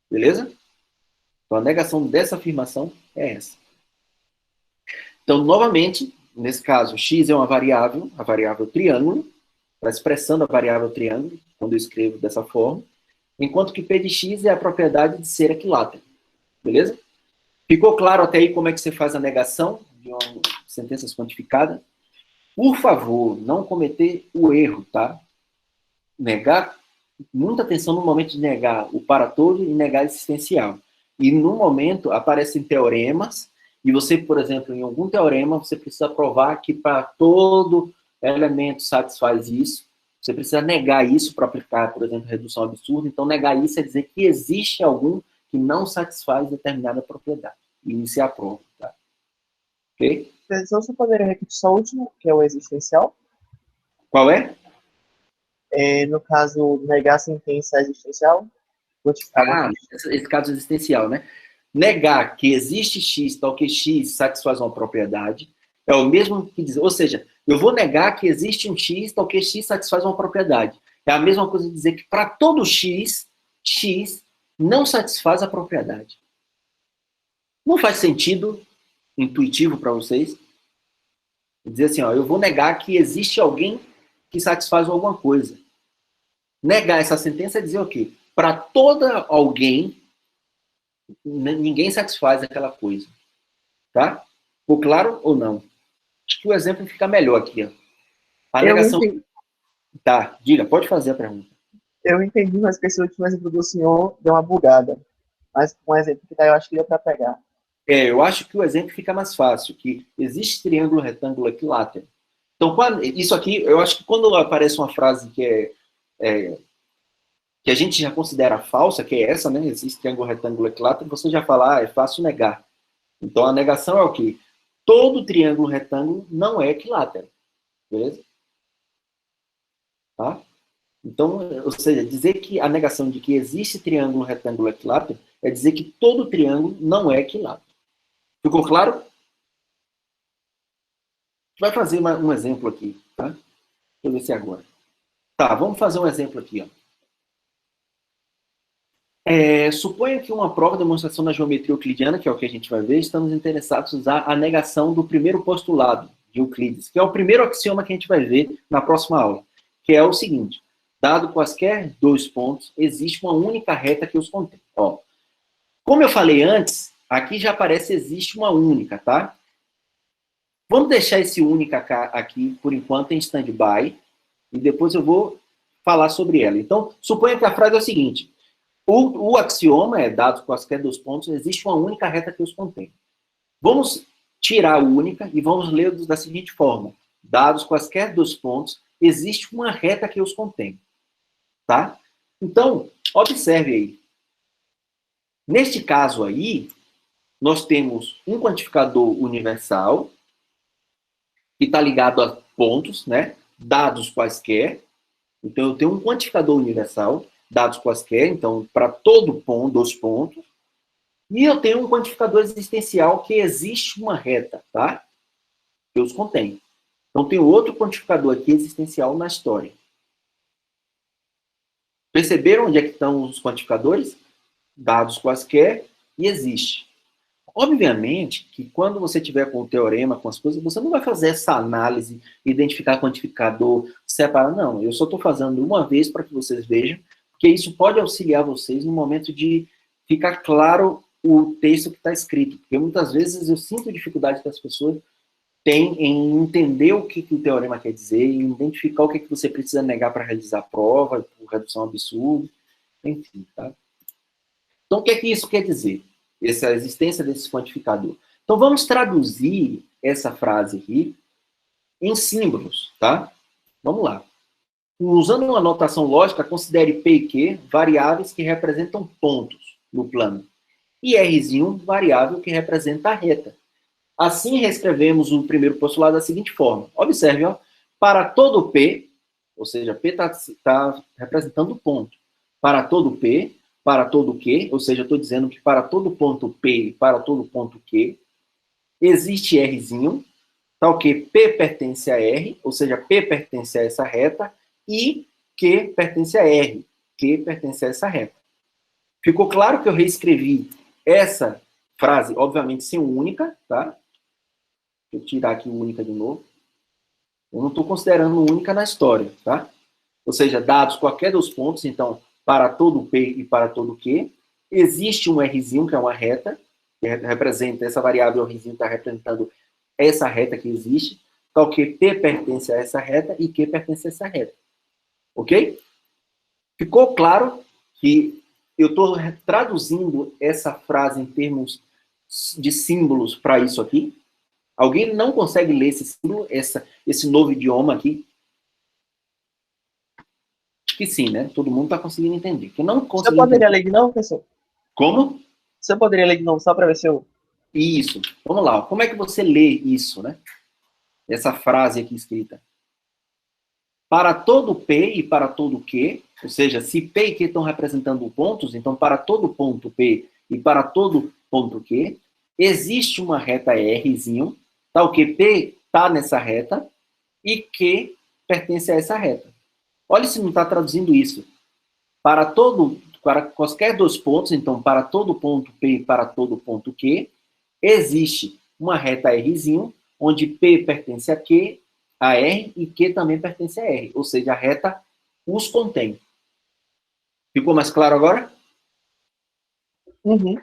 Beleza? Então, a negação dessa afirmação é essa. Então, novamente, nesse caso, x é uma variável, a variável triângulo, está expressando a variável triângulo, quando eu escrevo dessa forma, enquanto que P de x é a propriedade de ser equilátero. Beleza? Ficou claro até aí como é que você faz a negação de uma sentença quantificada? Por favor, não cometer o erro, tá? Negar, muita atenção no momento de negar o para todo e negar o existencial. E no momento aparecem teoremas, e você, por exemplo, em algum teorema, você precisa provar que para todo elemento satisfaz isso. Você precisa negar isso para aplicar, por exemplo, redução absurda. Então, negar isso é dizer que existe algum que não satisfaz determinada propriedade. E iniciar a prova, tá? Ok? Professor, você poderia repetir só o último, que é o existencial? Qual é? No caso, negar a sentença existencial? Esse caso existencial, né? Negar que existe x, tal que x satisfaz uma propriedade, é o mesmo que dizer, ou seja, eu vou negar que existe um x, tal que x satisfaz uma propriedade. É a mesma coisa de dizer que para todo x, x não satisfaz a propriedade. Não faz sentido intuitivo para vocês? Dizer assim, ó, eu vou negar que existe alguém que satisfaz alguma coisa. Negar essa sentença é dizer o quê? Para toda alguém, ninguém satisfaz aquela coisa. Tá? Ficou claro ou não? Acho que o exemplo fica melhor aqui. Ó. A negação... Tá, diga, pode fazer a pergunta. Eu entendi, mas esse último exemplo do senhor deu uma bugada. Mas um exemplo que tá, eu acho que deu para pegar. Eu acho que o exemplo fica mais fácil, que existe triângulo retângulo equilátero. Então, isso aqui, eu acho que quando aparece uma frase que que a gente já considera falsa, que é essa, né? Existe triângulo retângulo equilátero, você já fala, é fácil negar. Então, a negação é o quê? Todo triângulo retângulo não é equilátero. Beleza? Tá? Então, ou seja, dizer que a negação de que existe triângulo retângulo equilátero é dizer que todo triângulo não é equilátero. Ficou claro? Vai fazer um exemplo aqui, tá? Deixa eu ver se é agora. Tá, vamos fazer um exemplo aqui, ó. Suponha que uma prova de demonstração da geometria euclidiana, que é o que a gente vai ver, estamos interessados em usar a negação do primeiro postulado de Euclides, que é o primeiro axioma que a gente vai ver na próxima aula, que é o seguinte: dado quaisquer dois pontos, existe uma única reta que os contém. Ó, como eu falei antes, aqui já aparece existe uma única, tá? Vamos deixar esse única aqui, por enquanto, em stand-by, e depois eu vou falar sobre ela. Então, suponha que a frase é o seguinte: o axioma é, dado quaisquer dois pontos, existe uma única reta que os contém. Vamos tirar a única e vamos ler da seguinte forma: dados quaisquer dois pontos, existe uma reta que os contém. Tá? Então, observe aí. Neste caso aí, nós temos um quantificador universal, que está ligado a pontos, né? Dados quaisquer. Então, eu tenho um quantificador universal, dados quaisquer, então, para todo ponto, dos pontos. E eu tenho um quantificador existencial que existe uma reta, tá? Que os contém. Então, tem outro quantificador aqui existencial na história. Perceberam onde é que estão os quantificadores? Dados quaisquer e existe. Obviamente que quando você tiver com o teorema, com as coisas, você não vai fazer essa análise, identificar quantificador, separar. Não, eu só estou fazendo uma vez para que vocês vejam, porque isso pode auxiliar vocês no momento de ficar claro o texto que está escrito. Porque muitas vezes eu sinto dificuldade que as pessoas têm em entender o que o teorema quer dizer, em identificar o que você precisa negar para realizar a prova, por redução absurda, enfim, tá? Então, o que é que isso quer dizer? Essa existência desse quantificador. Então, vamos traduzir essa frase aqui em símbolos, tá? Vamos lá. Usando uma notação lógica, considere P e Q variáveis que representam pontos no plano. E Rzinho, variável que representa a reta. Assim, reescrevemos o primeiro postulado da seguinte forma. Observe, ó, para todo P, ou seja, P está representando ponto. Para todo P, para todo Q, ou seja, eu estou dizendo que para todo ponto P e para todo ponto Q, existe Rzinho, tal que P pertence a R, ou seja, P pertence a essa reta, e Q pertence a R, Q pertence a essa reta. Ficou claro que eu reescrevi essa frase, obviamente, sem o única, tá? Deixa eu tirar aqui o única de novo. Eu não estou considerando única na história, tá? Ou seja, dados qualquer dos pontos, então, para todo P e para todo Q, existe um Rzinho, que é uma reta, que representa, essa variável Rzinho está representando essa reta que existe, tal que P pertence a essa reta e Q pertence a essa reta. Ok? Ficou claro que eu estou traduzindo essa frase em termos de símbolos para isso aqui? Alguém não consegue ler esse símbolo, esse novo idioma aqui? Acho que sim, né? Todo mundo está conseguindo entender. Que não Você poderia ler de novo, professor? Como? Você poderia ler de novo, só para ver se eu... Isso. Vamos lá. Como é que você lê isso, né? Essa frase aqui escrita. Para todo P e para todo Q, ou seja, se P e Q estão representando pontos, então para todo ponto P e para todo ponto Q, existe uma reta Rzinho, tal que P está nessa reta e Q pertence a essa reta. Olha se não está traduzindo isso. Para quaisquer dois pontos, então para todo ponto P e para todo ponto Q, existe uma reta Rzinho, onde P pertence a Q, a R, e Q também pertence a R. Ou seja, a reta os contém. Ficou mais claro agora? Uhum.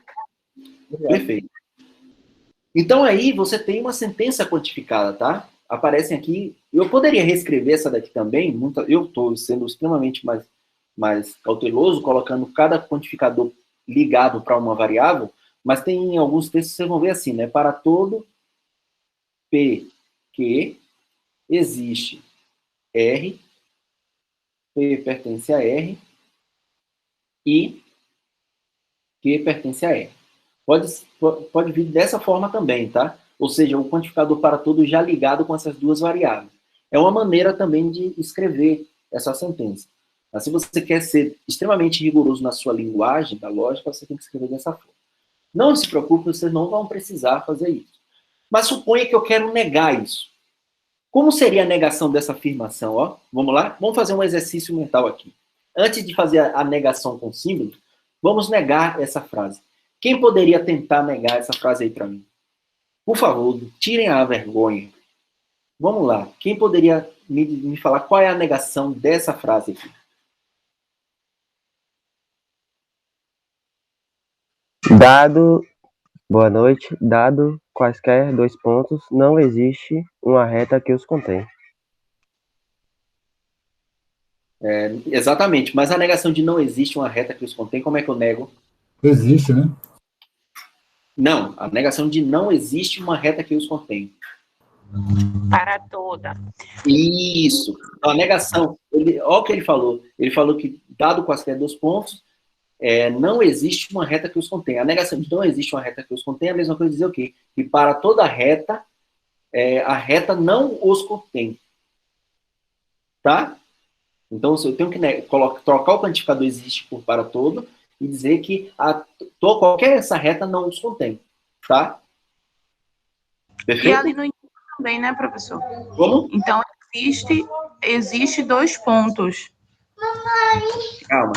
Perfeito. Então aí você tem uma sentença quantificada, tá? Aparecem aqui. Eu poderia reescrever essa daqui também. Eu estou sendo extremamente mais cauteloso, colocando cada quantificador ligado para uma variável, mas tem alguns textos que vocês vão ver assim, né? Para todo P, Q, existe R, P pertence a R e Q pertence a R. Pode vir dessa forma também, tá? Ou seja, o quantificador para todo já ligado com essas duas variáveis. É uma maneira também de escrever essa sentença. Mas se você quer ser extremamente rigoroso na sua linguagem, da lógica, você tem que escrever dessa forma. Não se preocupe, vocês não vão precisar fazer isso. Mas suponha que eu quero negar isso. Como seria a negação dessa afirmação? Ó? Vamos lá? Vamos fazer um exercício mental aqui. Antes de fazer a negação com símbolo, vamos negar essa frase. Quem poderia tentar negar essa frase aí para mim? Por favor, tirem a vergonha. Vamos lá. Quem poderia me falar qual é a negação dessa frase aqui? Boa noite. Dado quaisquer dois pontos, não existe uma reta que os contém. Exatamente, mas a negação de não existe uma reta que os contém, como é que eu nego? Existe, né? Não, a negação de não existe uma reta que os contém. Para toda. Isso. Então, a negação, olha o que ele falou. Ele falou que, dado quaisquer dois pontos, não existe uma reta que os contém. A negação de não existe uma reta que os contém é a mesma coisa dizer o quê? Que para toda reta, a reta não os contém. Tá? Então, eu tenho que trocar o quantificador existe por para todo e dizer que qualquer essa reta não os contém. Tá? Perfeito? E ali no início também, né, professor? Como? Então, existe dois pontos. Calma.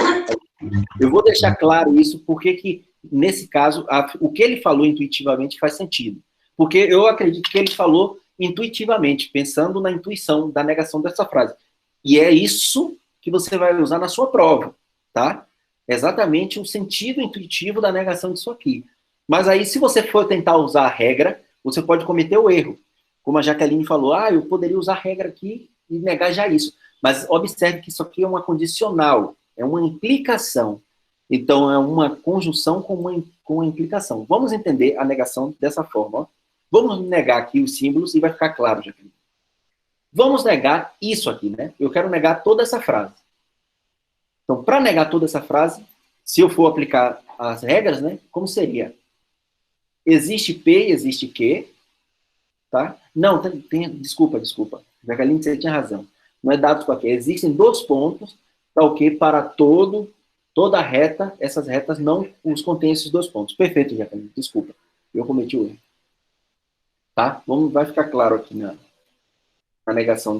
Eu vou deixar claro isso, porque que, nesse caso, o que ele falou intuitivamente faz sentido. Porque eu acredito que ele falou intuitivamente, pensando na intuição da negação dessa frase. E é isso que você vai usar na sua prova, tá? Exatamente o sentido intuitivo da negação disso aqui. Mas aí, se você for tentar usar a regra, você pode cometer o erro. Como a Jaqueline falou, eu poderia usar a regra aqui e negar já isso. Mas observe que isso aqui é uma condicional, é uma implicação. Então, é uma conjunção com uma implicação. Vamos entender a negação dessa forma. Ó. Vamos negar aqui os símbolos e vai ficar claro, Jaqueline. Vamos negar isso aqui, né? Eu quero negar toda essa frase. Então, para negar toda essa frase, se eu for aplicar as regras, né? Como seria? Existe P, existe Q, tá? Não, desculpa. Jacqueline, você tinha razão. Não é dado qualquer. Existem dois pontos, tá ok? Para toda reta, essas retas não os contêm esses dois pontos. Perfeito, Jacqueline, desculpa. Eu cometi o erro. Tá? Vai ficar claro aqui na negação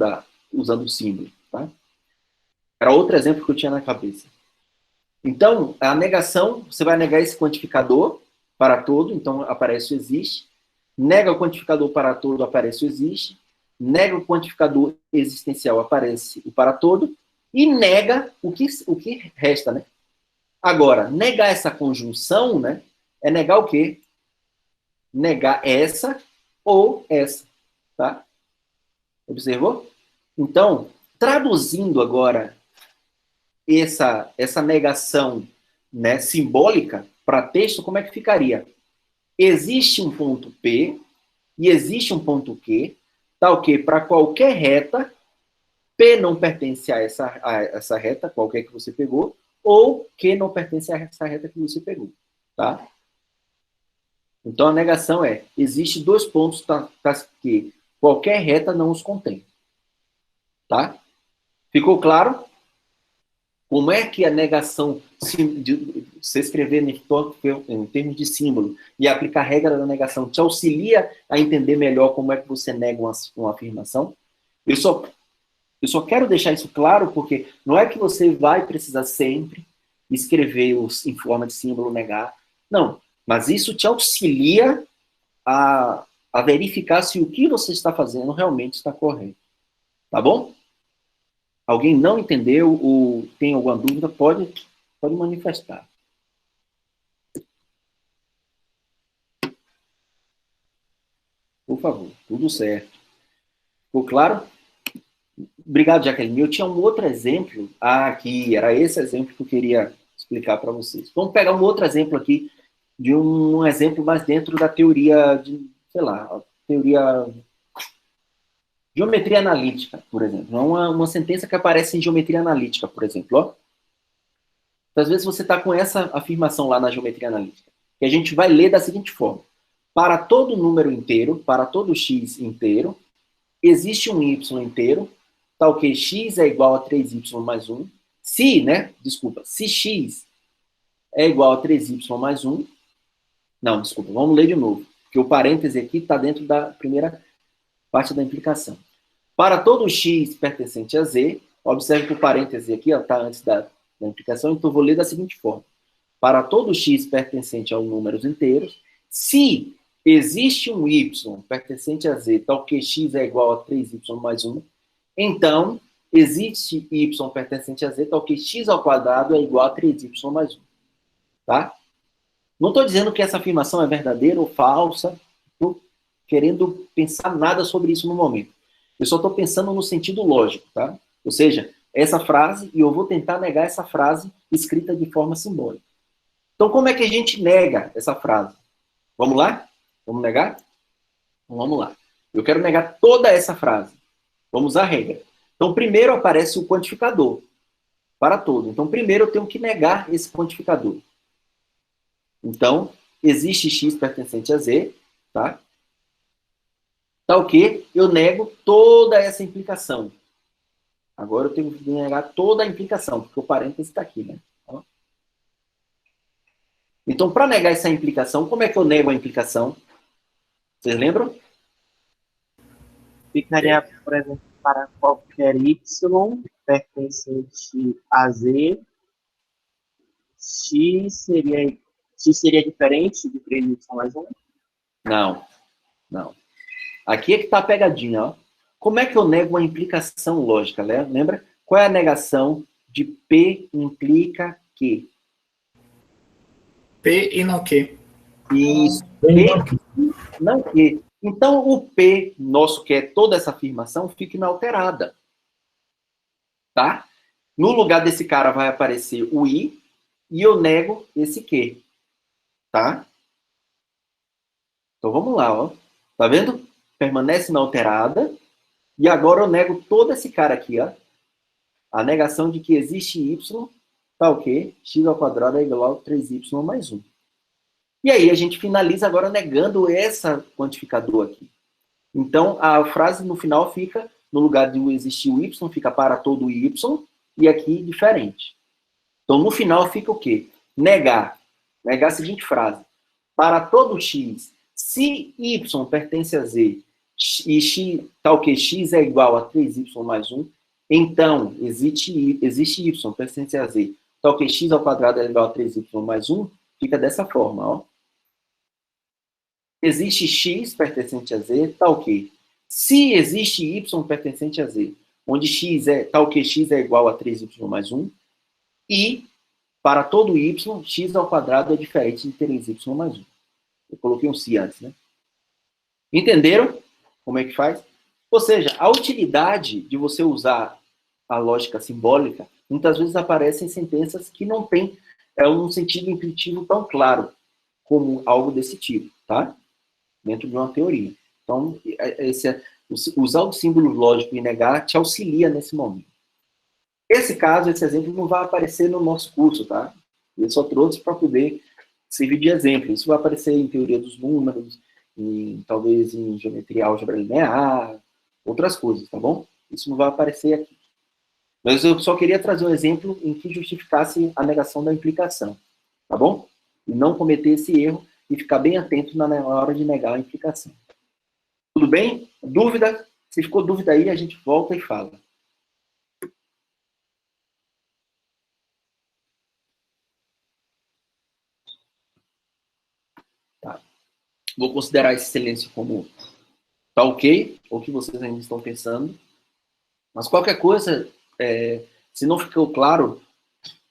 usando o símbolo, tá? Era outro exemplo que eu tinha na cabeça. Então, a negação, você vai negar esse quantificador para todo, então aparece o existe. Nega o quantificador para todo, aparece o existe. Nega o quantificador existencial, aparece o para todo. E nega o que resta, né? Agora, negar essa conjunção, né? É negar o quê? Negar essa ou essa, tá? Observou? Então, traduzindo agora essa negação, né, simbólica para texto, como é que ficaria? Existe um ponto P e existe um ponto Q, tá ok? Para qualquer reta, P não pertence a essa reta, qualquer que você pegou, ou Q não pertence a essa reta que você pegou, tá? Então, a negação é, existe dois pontos que qualquer reta não os contém. Tá? Ficou claro? Como é que a negação, se escrever em termos de símbolo e aplicar a regra da negação, te auxilia a entender melhor como é que você nega uma afirmação? Eu só quero deixar isso claro porque não é que você vai precisar sempre escrever em forma de símbolo negar. Não. Mas isso te auxilia a verificar se o que você está fazendo realmente está correto. Tá bom? Alguém não entendeu ou tem alguma dúvida, pode manifestar. Por favor, tudo certo. Ficou claro? Obrigado, Jacqueline. Eu tinha um outro exemplo. Aqui, era esse exemplo que eu queria explicar para vocês. Vamos pegar um outro exemplo aqui, de um exemplo mais dentro da teoria de, sei lá, teoria geometria analítica, por exemplo. Uma sentença que aparece em geometria analítica, por exemplo. Ó. Às vezes você está com essa afirmação lá na geometria analítica, que a gente vai ler da seguinte forma. Para todo número inteiro, para todo x inteiro, existe um y inteiro, tal que x é igual a 3y mais 1. Se x é igual a 3y mais 1, não, desculpa, vamos ler de novo, porque o parêntese aqui está dentro da primeira parte da implicação. Para todo x pertencente a z, observe que o parêntese aqui está antes da implicação, então vou ler da seguinte forma. Para todo x pertencente a números inteiros, se existe um y pertencente a z, tal que x é igual a 3y mais 1, então existe y pertencente a z, tal que x ao quadrado é igual a 3y mais 1. Tá? Não estou dizendo que essa afirmação é verdadeira ou falsa, estou querendo pensar nada sobre isso no momento. Eu só estou pensando no sentido lógico, tá? Ou seja, essa frase, e eu vou tentar negar essa frase escrita de forma simbólica. Então, como é que a gente nega essa frase? Vamos lá? Vamos negar? Então, vamos lá. Eu quero negar toda essa frase. Vamos à regra. Então, primeiro aparece o quantificador para todo. Então, primeiro eu tenho que negar esse quantificador. Então, existe x pertencente a z, tá? Tá o quê? Eu nego toda essa implicação. Agora eu tenho que negar toda a implicação, porque o parêntese está aqui, né? Então, para negar essa implicação, como é que eu nego a implicação? Vocês lembram? Ficaria, por exemplo, para qualquer y pertencente a z, x seria diferente de 3y mais 1? Não. Aqui é que está a pegadinha, ó. Como é que eu nego uma implicação lógica? Lembra? Qual é a negação de P implica que? P e não Q. Isso. P não que. Então, o P nosso, que é toda essa afirmação, fica inalterada. Tá? No lugar desse cara vai aparecer o I e eu nego esse Q. Tá? Então, vamos lá, ó. Tá vendo? Permanece inalterada. E agora eu nego todo esse cara aqui, ó. A negação de que existe y, tá o quê? X ao quadrado é igual a 3y mais 1. E aí a gente finaliza agora negando essa quantificador aqui. Então, a frase no final fica, no lugar de existir o y, fica para todo y, e aqui diferente. Então, no final fica o quê? Negar. Negar a seguinte frase. Para todo x, se y pertence a z, e x, tal que x é igual a 3y mais 1, então, existe y, pertence a z, tal que x ao quadrado é igual a 3y mais 1, fica dessa forma, ó. Existe x pertencente a z, tal que, se existe y pertencente a z, onde x é, tal que x é igual a 3y mais 1, e, para todo y, x ao quadrado é diferente de 3y mais 1. Eu coloquei um si antes, né? Entenderam como é que faz? Ou seja, a utilidade de você usar a lógica simbólica, muitas vezes aparecem sentenças que não têm um sentido intuitivo tão claro como algo desse tipo, tá? Dentro de uma teoria. Então, usar o símbolo lógico e negar te auxilia nesse momento. Esse caso, esse exemplo não vai aparecer no nosso curso, tá? Eu só trouxe para poder servir de exemplo. Isso vai aparecer em teoria dos números, talvez em geometria álgebra linear, outras coisas, tá bom? Isso não vai aparecer aqui. Mas eu só queria trazer um exemplo em que justificasse a negação da implicação, tá bom? E não cometer esse erro e ficar bem atento na hora de negar a implicação. Tudo bem? Dúvida? Se ficou dúvida aí, a gente volta e fala. Tá. Vou considerar esse silêncio como tá ok, ou que vocês ainda estão pensando. Mas qualquer coisa, se não ficou claro,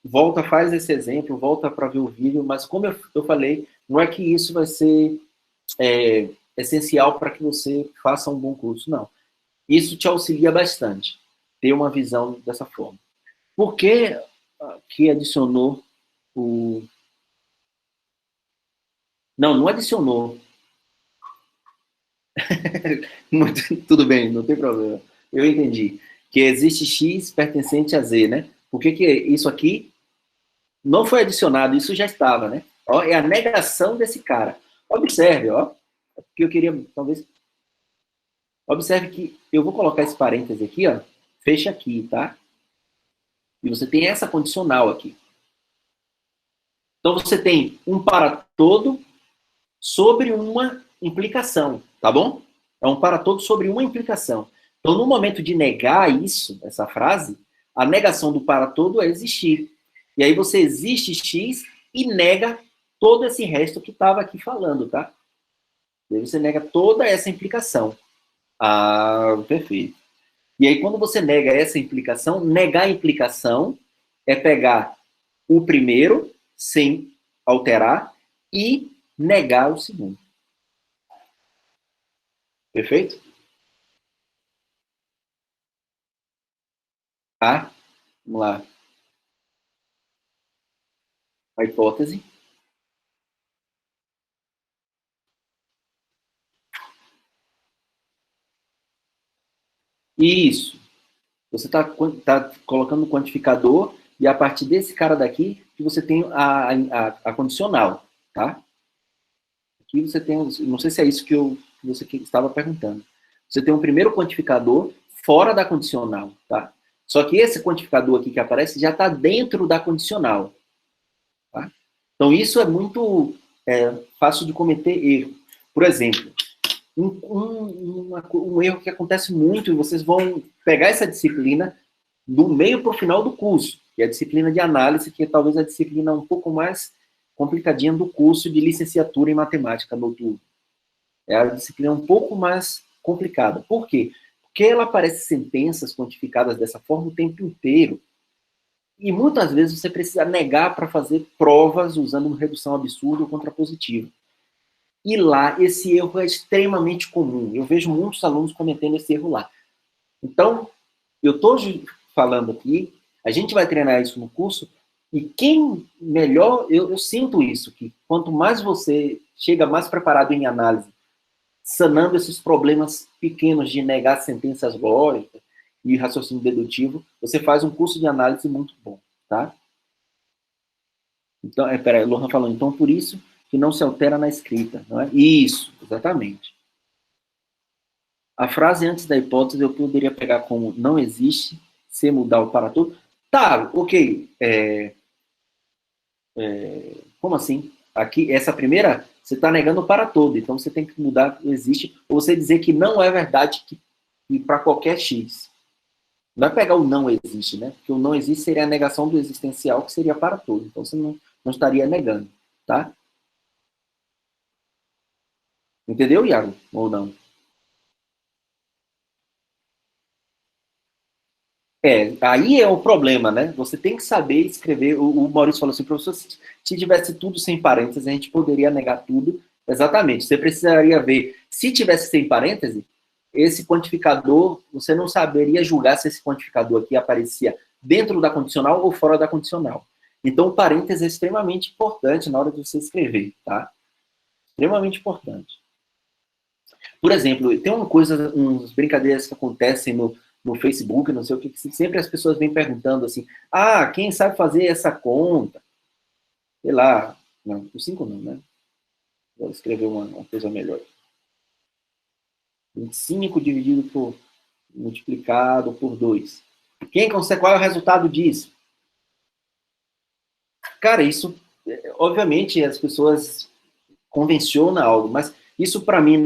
volta, faz esse exemplo, volta para ver o vídeo, mas como eu falei, não é que isso vai ser essencial para que você faça um bom curso, não. Isso te auxilia bastante, ter uma visão dessa forma. Por que que adicionou o... Não adicionou. Tudo bem, não tem problema. Eu entendi. Que existe x pertencente a z, né? Por que isso aqui não foi adicionado? Isso já estava, né? Ó, é a negação desse cara. Observe, ó. Que eu queria, talvez... Observe que eu vou colocar esse parêntese aqui, ó. Fecha aqui, tá? E você tem essa condicional aqui. Então, você tem um para todo sobre uma implicação, tá bom? É um para todo sobre uma implicação. Então, no momento de negar isso, essa frase, a negação do para todo é existir. E aí você existe x e nega todo esse resto que estava aqui falando, tá? E aí você nega toda essa implicação. Ah, perfeito. E aí quando você nega essa implicação, negar a implicação é pegar o primeiro, sem alterar, e negar o segundo. Perfeito? Tá? Vamos lá. A hipótese. Isso. Você está colocando o quantificador e a partir desse cara daqui que você tem a condicional, tá? Aqui você tem, não sei se é isso que você estava perguntando. Você tem um primeiro quantificador fora da condicional, tá? Só que esse quantificador aqui que aparece já está dentro da condicional, tá? Então isso é muito fácil de cometer erro. Por exemplo, um erro que acontece muito, e vocês vão pegar essa disciplina do meio para o final do curso, que é a disciplina de análise, que é talvez a disciplina um pouco mais complicadinha do curso de licenciatura em matemática noturna. É a disciplina um pouco mais complicada. Por quê? Porque ela aparece sentenças quantificadas dessa forma o tempo inteiro. E muitas vezes você precisa negar para fazer provas usando uma redução absurda ou contrapositiva. E lá, esse erro é extremamente comum. Eu vejo muitos alunos cometendo esse erro lá. Então, eu estou falando aqui, a gente vai treinar isso no curso, e quem melhor, eu sinto isso, que quanto mais você chega mais preparado em análise, sanando esses problemas pequenos de negar sentenças lógicas e raciocínio dedutivo, você faz um curso de análise muito bom, tá? Então, peraí, o Lohan falou, então por isso que não se altera na escrita, não é? Isso, exatamente. A frase antes da hipótese eu poderia pegar como não existe, se mudar o para tudo. Tá, ok. Como assim? Aqui, essa primeira, você está negando o para todo, então você tem que mudar o existe, ou você dizer que não é verdade que para qualquer X. Não vai pegar o não existe, né? Porque o não existe seria a negação do existencial, que seria para todo. Então você não estaria negando, tá? Entendeu, Iago? Ou não? Aí é o problema, né? Você tem que saber escrever. O Maurício falou assim, professor, se tivesse tudo sem parênteses, a gente poderia negar tudo. Exatamente. Você precisaria ver, se tivesse sem parêntese, esse quantificador, você não saberia julgar se esse quantificador aqui aparecia dentro da condicional ou fora da condicional. Então, o parêntese é extremamente importante na hora de você escrever, tá? Extremamente importante. Por exemplo, tem umas brincadeiras que acontecem no Facebook, não sei o que, sempre as pessoas vêm perguntando assim, quem sabe fazer essa conta? Sei lá, não, por 5 não, né? Vou escrever uma coisa melhor. 25 multiplicado por 2. Quem consegue, qual é o resultado disso? Cara, isso, obviamente, as pessoas convencionam algo, mas isso para mim,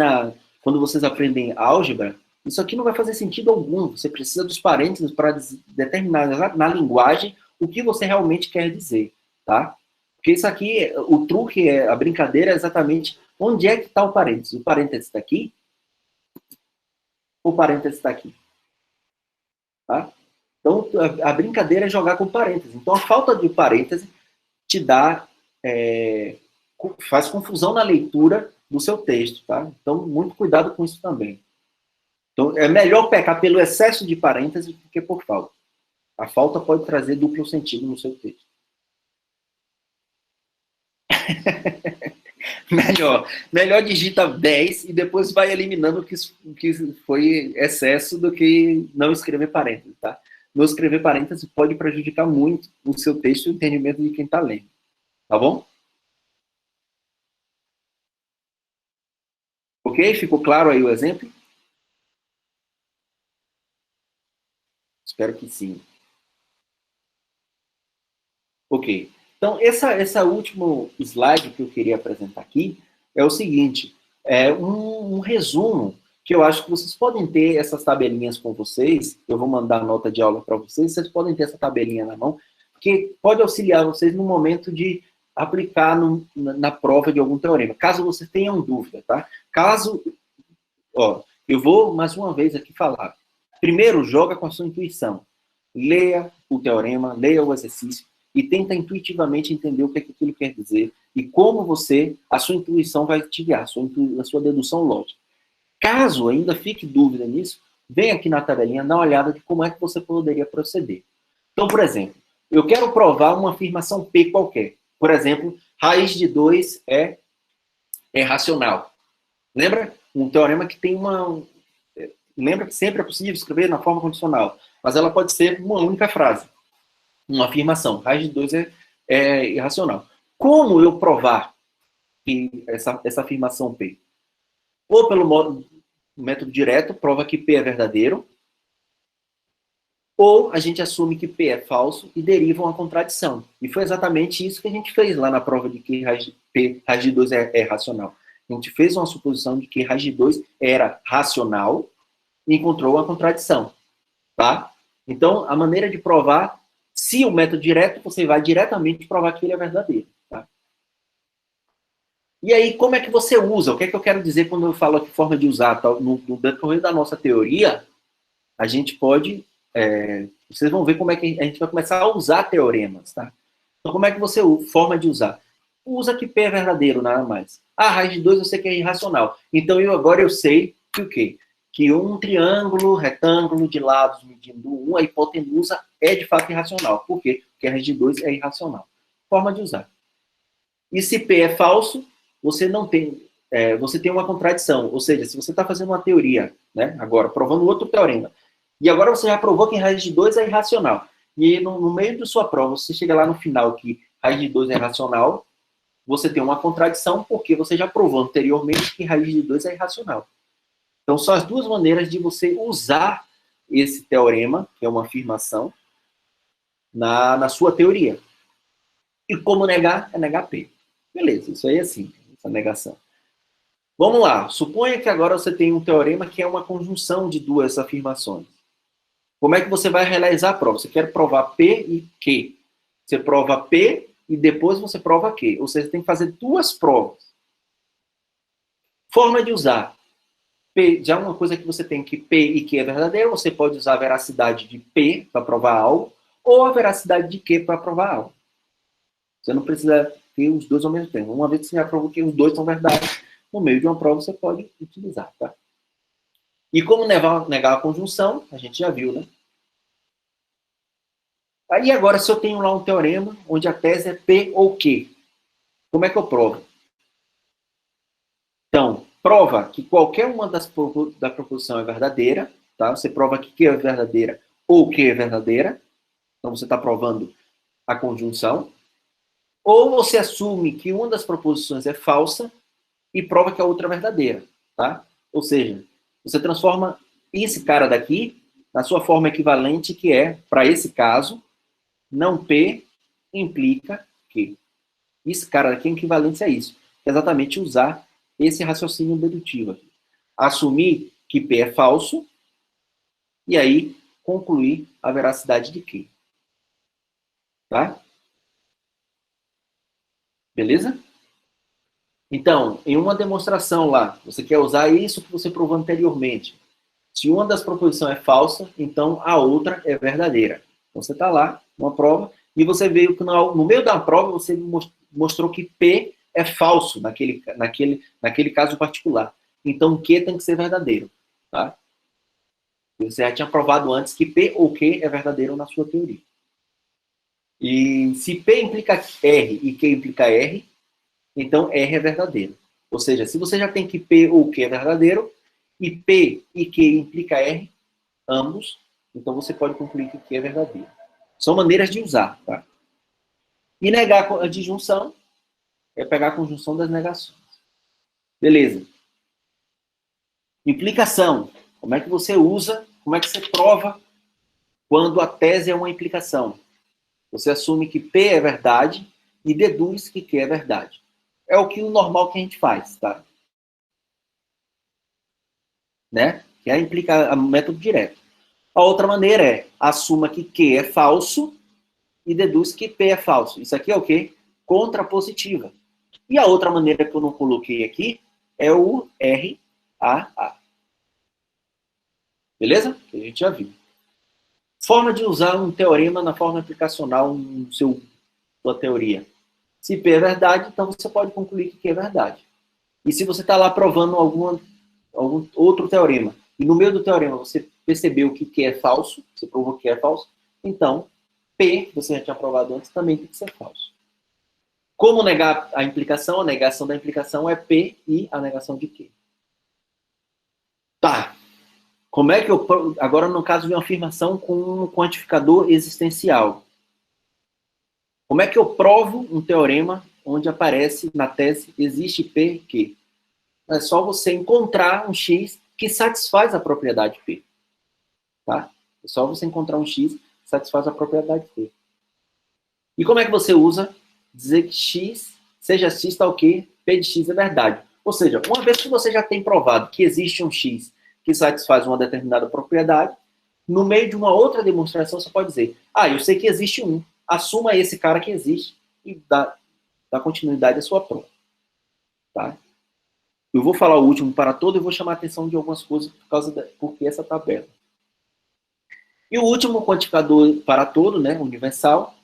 quando vocês aprendem álgebra, isso aqui não vai fazer sentido algum. Você precisa dos parênteses para determinar na linguagem o que você realmente quer dizer, tá? Porque isso aqui, o truque, a brincadeira é exatamente onde é que está o parênteses. O parênteses está aqui? O parênteses está aqui. Tá? Então, a brincadeira é jogar com parênteses. Então, a falta de parênteses te dá... faz confusão na leitura do seu texto, tá? Então, muito cuidado com isso também. Então, é melhor pecar pelo excesso de parênteses do que por falta. A falta pode trazer duplo sentido no seu texto. Melhor digita 10 e depois vai eliminando o que foi excesso do que não escrever parênteses, tá? Não escrever parênteses pode prejudicar muito o seu texto e o entendimento de quem está lendo. Tá bom? Ok? Ficou claro aí o exemplo? Espero que sim. Ok. Então, essa último slide que eu queria apresentar aqui é o seguinte, é um resumo que eu acho que vocês podem ter essas tabelinhas com vocês, eu vou mandar a nota de aula para vocês podem ter essa tabelinha na mão, que pode auxiliar vocês no momento de aplicar na prova de algum teorema, caso vocês tenham dúvida, tá? Eu vou mais uma vez aqui falar. Primeiro, joga com a sua intuição. Leia o teorema, leia o exercício e tenta intuitivamente entender o que aquilo quer dizer e como a sua intuição vai te guiar, a sua dedução lógica. Caso ainda fique dúvida nisso, vem aqui na tabelinha, dá uma olhada de como é que você poderia proceder. Então, por exemplo, eu quero provar uma afirmação P qualquer. Por exemplo, raiz de 2 é racional. Lembra? Um teorema que tem Lembra que sempre é possível escrever na forma condicional, mas ela pode ser uma única frase. Uma afirmação. Raiz de 2 é irracional. Como eu provar que essa afirmação P? Ou pelo método direto, prova que P é verdadeiro, ou a gente assume que P é falso e deriva uma contradição. E foi exatamente isso que a gente fez lá na prova de que raiz de 2 é racional. A gente fez uma suposição de que raiz de 2 era racional e encontrou uma contradição. Tá? Então, a maneira de provar, se o método direto, você vai diretamente provar que ele é verdadeiro. Tá? E aí, como é que você usa? O que é que eu quero dizer quando eu falo aqui forma de usar? Tá? No decorrer da nossa teoria, a gente pode... vocês vão ver como é que a gente vai começar a usar teoremas. Tá? Então, como é que você forma de usar? Usa que P é verdadeiro, nada mais. Raiz de 2 eu sei que é irracional. Então, agora eu sei que o quê? Que um triângulo retângulo de lados medindo 1, a hipotenusa é de fato irracional. Por quê? Porque a raiz de 2 é irracional. Forma de usar. E se P é falso, você não tem você tem uma contradição. Ou seja, se você está fazendo uma teoria, né, agora, provando outro teorema, e agora você já provou que raiz de 2 é irracional, e no meio da sua prova, você chega lá no final que raiz de 2 é racional, você tem uma contradição, porque você já provou anteriormente que raiz de 2 é irracional. Então, são as duas maneiras de você usar esse teorema, que é uma afirmação, na sua teoria. E como negar? É negar P. Beleza, isso aí é simples, essa negação. Vamos lá, suponha que agora você tem um teorema que é uma conjunção de duas afirmações. Como é que você vai realizar a prova? Você quer provar P e Q. Você prova P e depois você prova Q. Ou seja, você tem que fazer duas provas. Forma de usar. P, já uma coisa que você tem que P e Q é verdadeiro, você pode usar a veracidade de P para provar algo, ou a veracidade de Q para provar algo. Você não precisa ter os dois ao mesmo tempo. Uma vez que você já provou que os dois são verdade, no meio de uma prova você pode utilizar, tá? E como negar a conjunção, a gente já viu, né? Aí agora, se eu tenho lá um teorema onde a tese é P ou Q, como é que eu provo? Então, prova que qualquer uma da proposição é verdadeira, tá? Você prova que Q é verdadeira ou Q é verdadeira. Então, você está provando a conjunção. Ou você assume que uma das proposições é falsa e prova que a outra é verdadeira, tá? Ou seja, você transforma esse cara daqui na sua forma equivalente, que é, para esse caso, não P implica Q. Esse cara daqui é equivalente a isso. É exatamente usar esse raciocínio dedutivo aqui. Assumir que P é falso e aí concluir a veracidade de Q. Tá? Beleza? Então, em uma demonstração lá, você quer usar isso que você provou anteriormente. Se uma das proposições é falsa, então a outra é verdadeira. Então, você está lá, numa prova, e você veio que no meio da prova você mostrou que P é falso naquele caso particular. Então, Q tem que ser verdadeiro. Tá? Você já tinha provado antes que P ou Q é verdadeiro na sua teoria. E se P implica R e Q implica R, então R é verdadeiro. Ou seja, se você já tem que P ou Q é verdadeiro, e P e Q implica R, ambos, então você pode concluir que Q é verdadeiro. São maneiras de usar, tá? E negar a disjunção é pegar a conjunção das negações. Beleza. Implicação. Como é que você usa, como é que você prova quando a tese é uma implicação? Você assume que P é verdade e deduz que Q é verdade. É o normal que a gente faz, tá? Né? Que é implicar o método direto. A outra maneira é, assuma que Q é falso e deduz que P é falso. Isso aqui é o quê? Contrapositiva. E a outra maneira que eu não coloquei aqui é o RAA. Beleza? Que a gente já viu. Forma de usar um teorema na forma aplicacional na sua teoria. Se P é verdade, então você pode concluir que Q é verdade. E se você está lá provando algum outro teorema, e no meio do teorema você percebeu que Q é falso, você provou que Q é falso, então P, que você já tinha provado antes, também tem que ser falso. Como negar a implicação? A negação da implicação é P e a negação de Q. Tá. Como é que eu... Agora, no caso de uma afirmação com um quantificador existencial. Como é que eu provo um teorema onde aparece na tese existe P e Q? É só você encontrar um X que satisfaz a propriedade P. Tá? É só você encontrar um X que satisfaz a propriedade P. E como é que você usa dizer que X, seja X tal que, P de X é verdade? Ou seja, uma vez que você já tem provado que existe um X que satisfaz uma determinada propriedade, no meio de uma outra demonstração você pode dizer, eu sei que existe um, assuma esse cara que existe e dá continuidade à sua prova. Tá? Eu vou falar o último para todo e vou chamar a atenção de algumas coisas porque essa tabela. E o último quantificador para todo, né, universal,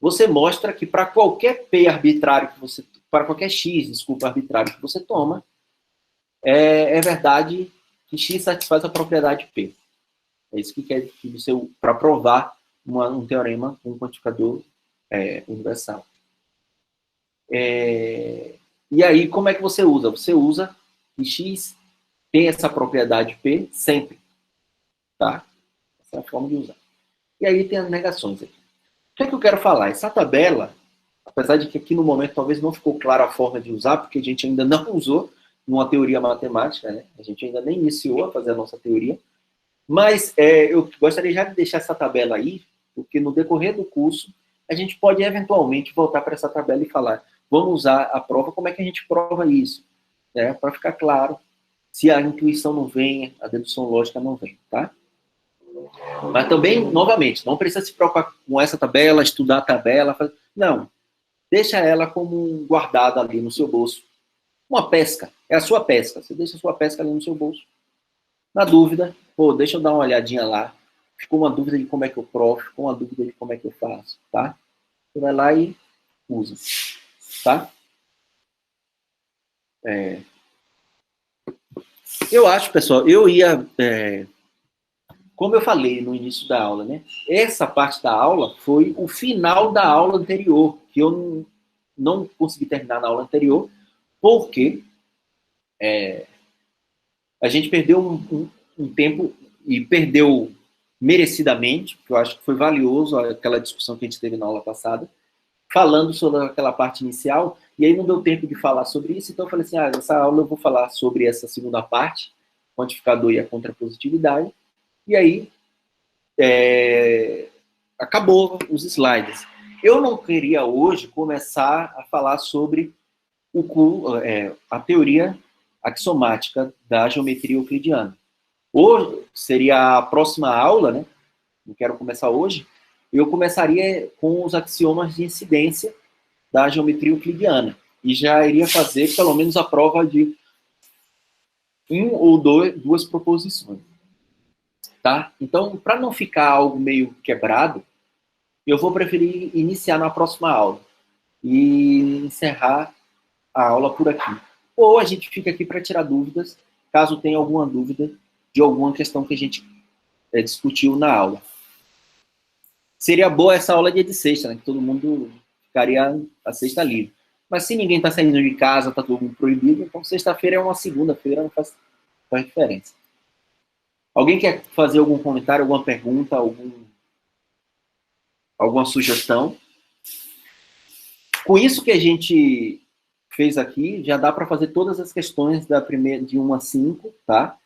você mostra que para qualquer P arbitrário que você, para qualquer X, desculpa, arbitrário que você toma, é verdade que X satisfaz a propriedade P. É isso que quer que você, para provar um teorema com um quantificador universal. E aí, como é que você usa? Você usa que x tem essa propriedade P sempre. Tá? Essa é a forma de usar. E aí tem as negações aqui. O que é que eu quero falar? Essa tabela, apesar de que aqui no momento talvez não ficou clara a forma de usar, porque a gente ainda não usou numa teoria matemática, né? A gente ainda nem iniciou a fazer a nossa teoria. Mas eu gostaria já de deixar essa tabela aí, porque no decorrer do curso, a gente pode eventualmente voltar para essa tabela e falar, vamos usar a prova, como é que a gente prova isso? Né? Para ficar claro, se a intuição não vem, a dedução lógica não vem, tá? Mas também, novamente, não precisa se preocupar com essa tabela, estudar a tabela, não. Deixa ela como guardada ali no seu bolso. Uma pesca, é a sua pesca. Você deixa a sua pesca ali no seu bolso. Na dúvida, pô, deixa eu dar uma olhadinha lá. Ficou uma dúvida de como é que eu provo, ficou uma dúvida de como é que eu faço, tá? Você vai lá e usa, tá? Eu acho, pessoal, eu ia... como eu falei no início da aula, né? Essa parte da aula foi o final da aula anterior, que eu não consegui terminar na aula anterior, porque a gente perdeu um tempo, e perdeu merecidamente, porque eu acho que foi valioso aquela discussão que a gente teve na aula passada, falando sobre aquela parte inicial, e aí não deu tempo de falar sobre isso, então eu falei assim, nessa aula eu vou falar sobre essa segunda parte, quantificador e a contrapositividade, e aí acabou os slides. Eu não queria hoje começar a falar sobre a teoria axiomática da geometria euclidiana. Hoje seria a próxima aula, né? Não quero começar hoje. Eu começaria com os axiomas de incidência da geometria euclidiana e já iria fazer pelo menos a prova de duas proposições. Tá? Então, para não ficar algo meio quebrado, eu vou preferir iniciar na próxima aula e encerrar a aula por aqui. Ou a gente fica aqui para tirar dúvidas, caso tenha alguma dúvida de alguma questão que a gente discutiu na aula. Seria boa essa aula dia de sexta, né? Que todo mundo ficaria a sexta livre. Mas se ninguém está saindo de casa, está todo mundo proibido, então sexta-feira é uma segunda-feira, não faz diferença. Alguém quer fazer algum comentário, alguma pergunta, alguma sugestão? Com isso que a gente fez aqui, já dá para fazer todas as questões de 1 a 5, tá?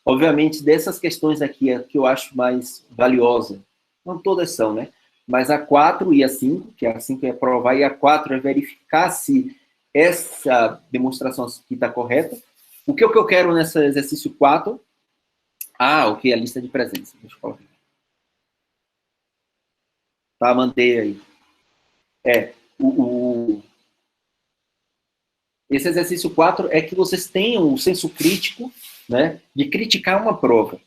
Obviamente, dessas questões aqui, a que eu acho mais valiosa, não todas são, né? Mas a 4 e a 5, que a 5 é provar e a 4 é verificar se essa demonstração aqui está correta. O que eu quero nesse exercício 4... ok, a lista de presença. Deixa eu colocar aqui. Tá, mandei aí. Esse exercício 4 é que vocês tenham o senso crítico, né, de criticar uma prova.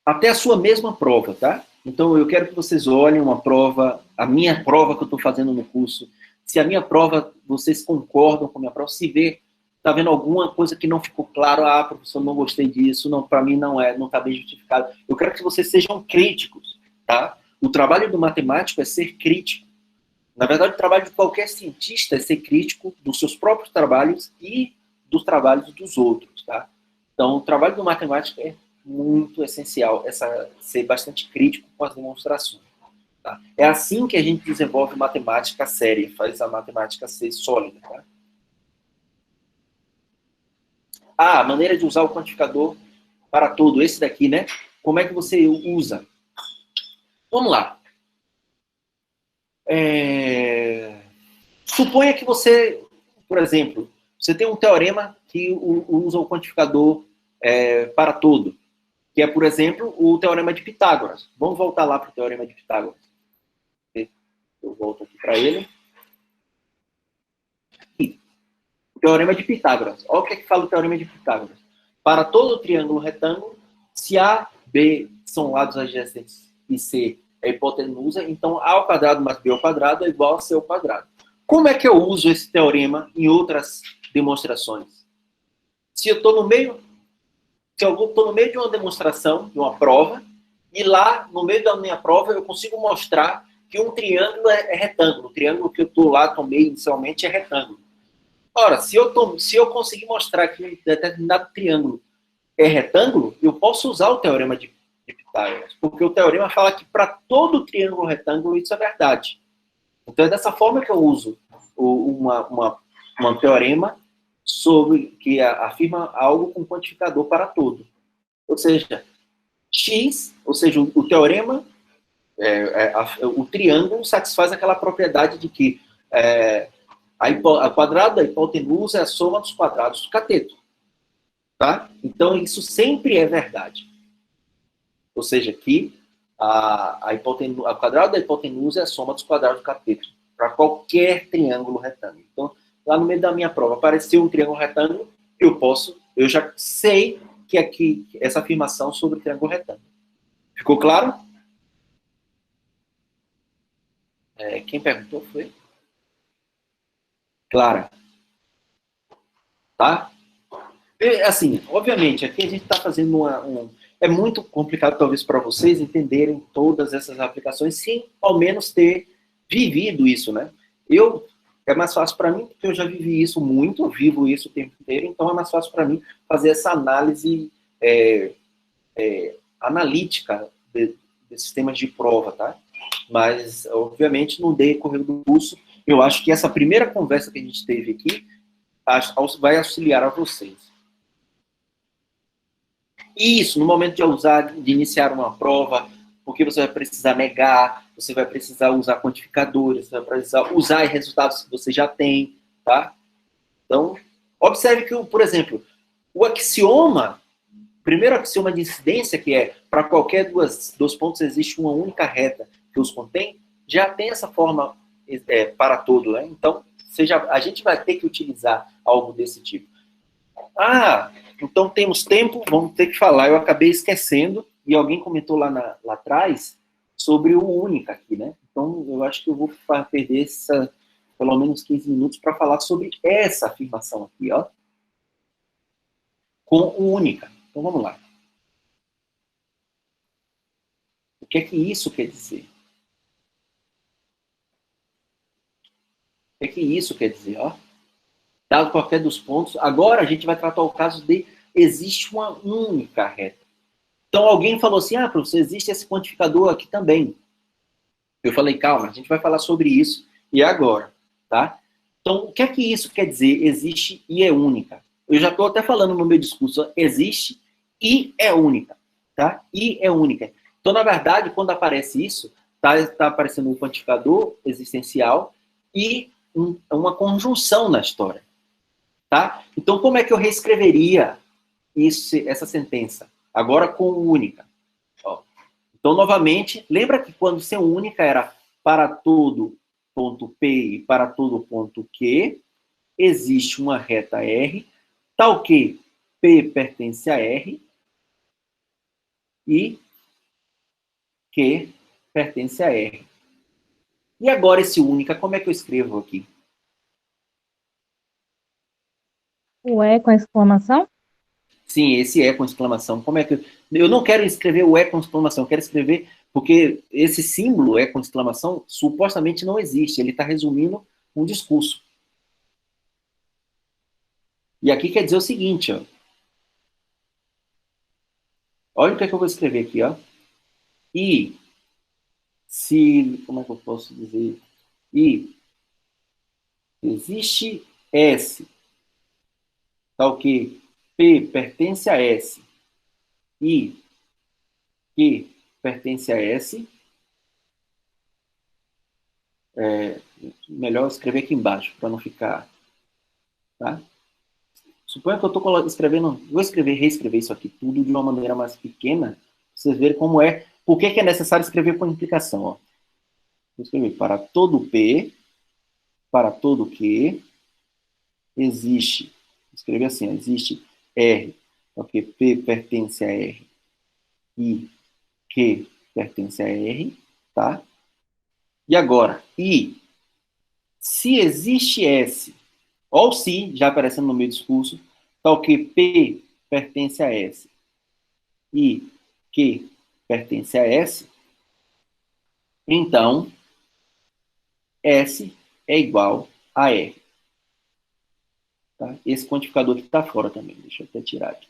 Até a sua mesma prova, tá? Então, eu quero que vocês olhem uma prova, a minha prova que eu estou fazendo no curso. Se a minha prova, vocês concordam com a minha prova, se vê, está vendo alguma coisa que não ficou claro, professor, não gostei disso, não, para mim não está bem justificado. Eu quero que vocês sejam críticos, tá? O trabalho do matemático é ser crítico. Na verdade, o trabalho de qualquer cientista é ser crítico dos seus próprios trabalhos e dos trabalhos dos outros, tá? Então, o trabalho do matemático é muito essencial, ser bastante crítico com as demonstrações. Tá? É assim que a gente desenvolve matemática séria, faz a matemática ser sólida, tá? A maneira de usar o quantificador para tudo, esse daqui, né? Como é que você usa? Vamos lá. Suponha que você, por exemplo, você tem um teorema que usa o quantificador para tudo, que é, por exemplo, o teorema de Pitágoras. Vamos voltar lá para o teorema de Pitágoras. Eu volto aqui para ele. O teorema de Pitágoras. Olha o que é que fala o teorema de Pitágoras. Para todo triângulo retângulo, se A, B são lados adjacentes e C é hipotenusa, então A ao quadrado mais B ao quadrado é igual a C ao quadrado. Como é que eu uso esse teorema em outras demonstrações? Se eu estou no meio de uma demonstração, de uma prova, e lá, no meio da minha prova, eu consigo mostrar que um triângulo é retângulo. O triângulo que eu estou lá, tomei inicialmente, é retângulo. Ora, se eu conseguir mostrar que um determinado triângulo é retângulo, eu posso usar o teorema de Pitágoras, porque o teorema fala que para todo triângulo retângulo isso é verdade. Então é dessa forma que eu uso um teorema sobre que afirma algo com quantificador para todo. Ou seja, x, ou seja, o teorema, o triângulo satisfaz aquela propriedade de que a quadrado da hipotenusa é a soma dos quadrados do cateto. Tá? Então, isso sempre é verdade. Ou seja, que a quadrado da hipotenusa é a soma dos quadrados do cateto, para qualquer triângulo retângulo. Então, lá no meio da minha prova, apareceu um triângulo retângulo, eu já sei que aqui, essa afirmação sobre o triângulo retângulo. Ficou claro? Quem perguntou foi? Clara. Tá? Assim, obviamente, aqui a gente está fazendo é muito complicado, talvez, para vocês entenderem todas essas aplicações, sem ao menos ter vivido isso, né? É mais fácil para mim, porque eu já vivi isso muito, eu vivo isso o tempo inteiro, então é mais fácil para mim fazer essa análise analítica desses temas de prova, tá? Mas, obviamente, no decorrer do curso, eu acho que essa primeira conversa que a gente teve aqui vai auxiliar a vocês. Isso, no momento de iniciar uma prova, porque você vai precisar negar, você vai precisar usar quantificadores, você vai precisar usar resultados que você já tem, tá? Então, observe que, por exemplo, o axioma, o primeiro axioma de incidência, que é para qualquer dois pontos existe uma única reta que os contém, já tem essa forma para todo, né? Então, a gente vai ter que utilizar algo desse tipo. Então temos tempo, vamos ter que falar. Eu acabei esquecendo, e alguém comentou lá atrás sobre o única aqui, né? Então eu acho que eu vou perder pelo menos 15 minutos para falar sobre essa afirmação aqui, ó, com o única. Então vamos lá. O que é que isso quer dizer? O que é que isso quer dizer, ó? Dado qualquer dos pontos, agora a gente vai tratar o caso de existe uma única reta. Então alguém falou assim, professor, existe esse quantificador aqui também. Eu falei, calma, a gente vai falar sobre isso e agora, tá? Então, o que é que isso quer dizer? Existe e é única. Eu já estou até falando no meu discurso, existe e é única, tá? E é única. Então, na verdade, quando aparece isso, tá aparecendo um quantificador existencial e uma conjunção na história. Tá? Então, como é que eu reescreveria essa sentença? Agora com única. Ó. Então, novamente, lembra que quando ser única era para todo ponto P e para todo ponto Q, existe uma reta R, tal que P pertence a R e Q pertence a R. E agora esse única, como é que eu escrevo aqui? O E com exclamação? Sim, esse é com exclamação. Como é que eu não quero escrever o é com exclamação, eu quero escrever porque esse símbolo é com exclamação supostamente não existe, ele está resumindo um discurso. E aqui quer dizer o seguinte, ó. Olha o que é que eu vou escrever aqui, ó. E se, como é que eu posso dizer? E existe S, tal que P pertence a S e Q pertence a S. Melhor escrever aqui embaixo, para não ficar... Tá? Suponha que eu estou escrevendo... Vou reescrever isso aqui tudo de uma maneira mais pequena, para vocês verem como é... Por que é necessário escrever com implicação? Ó. Vou escrever para todo P, para todo Q, existe... Vou escrever assim, ó, existe R, porque P pertence a R e Q pertence a R, tá? E agora, I, se existe S, ou se, já aparecendo no meu discurso, tal que P pertence a S e Q pertence a S, então S é igual a R. Tá? Esse quantificador aqui está fora também. Deixa eu até tirar aqui.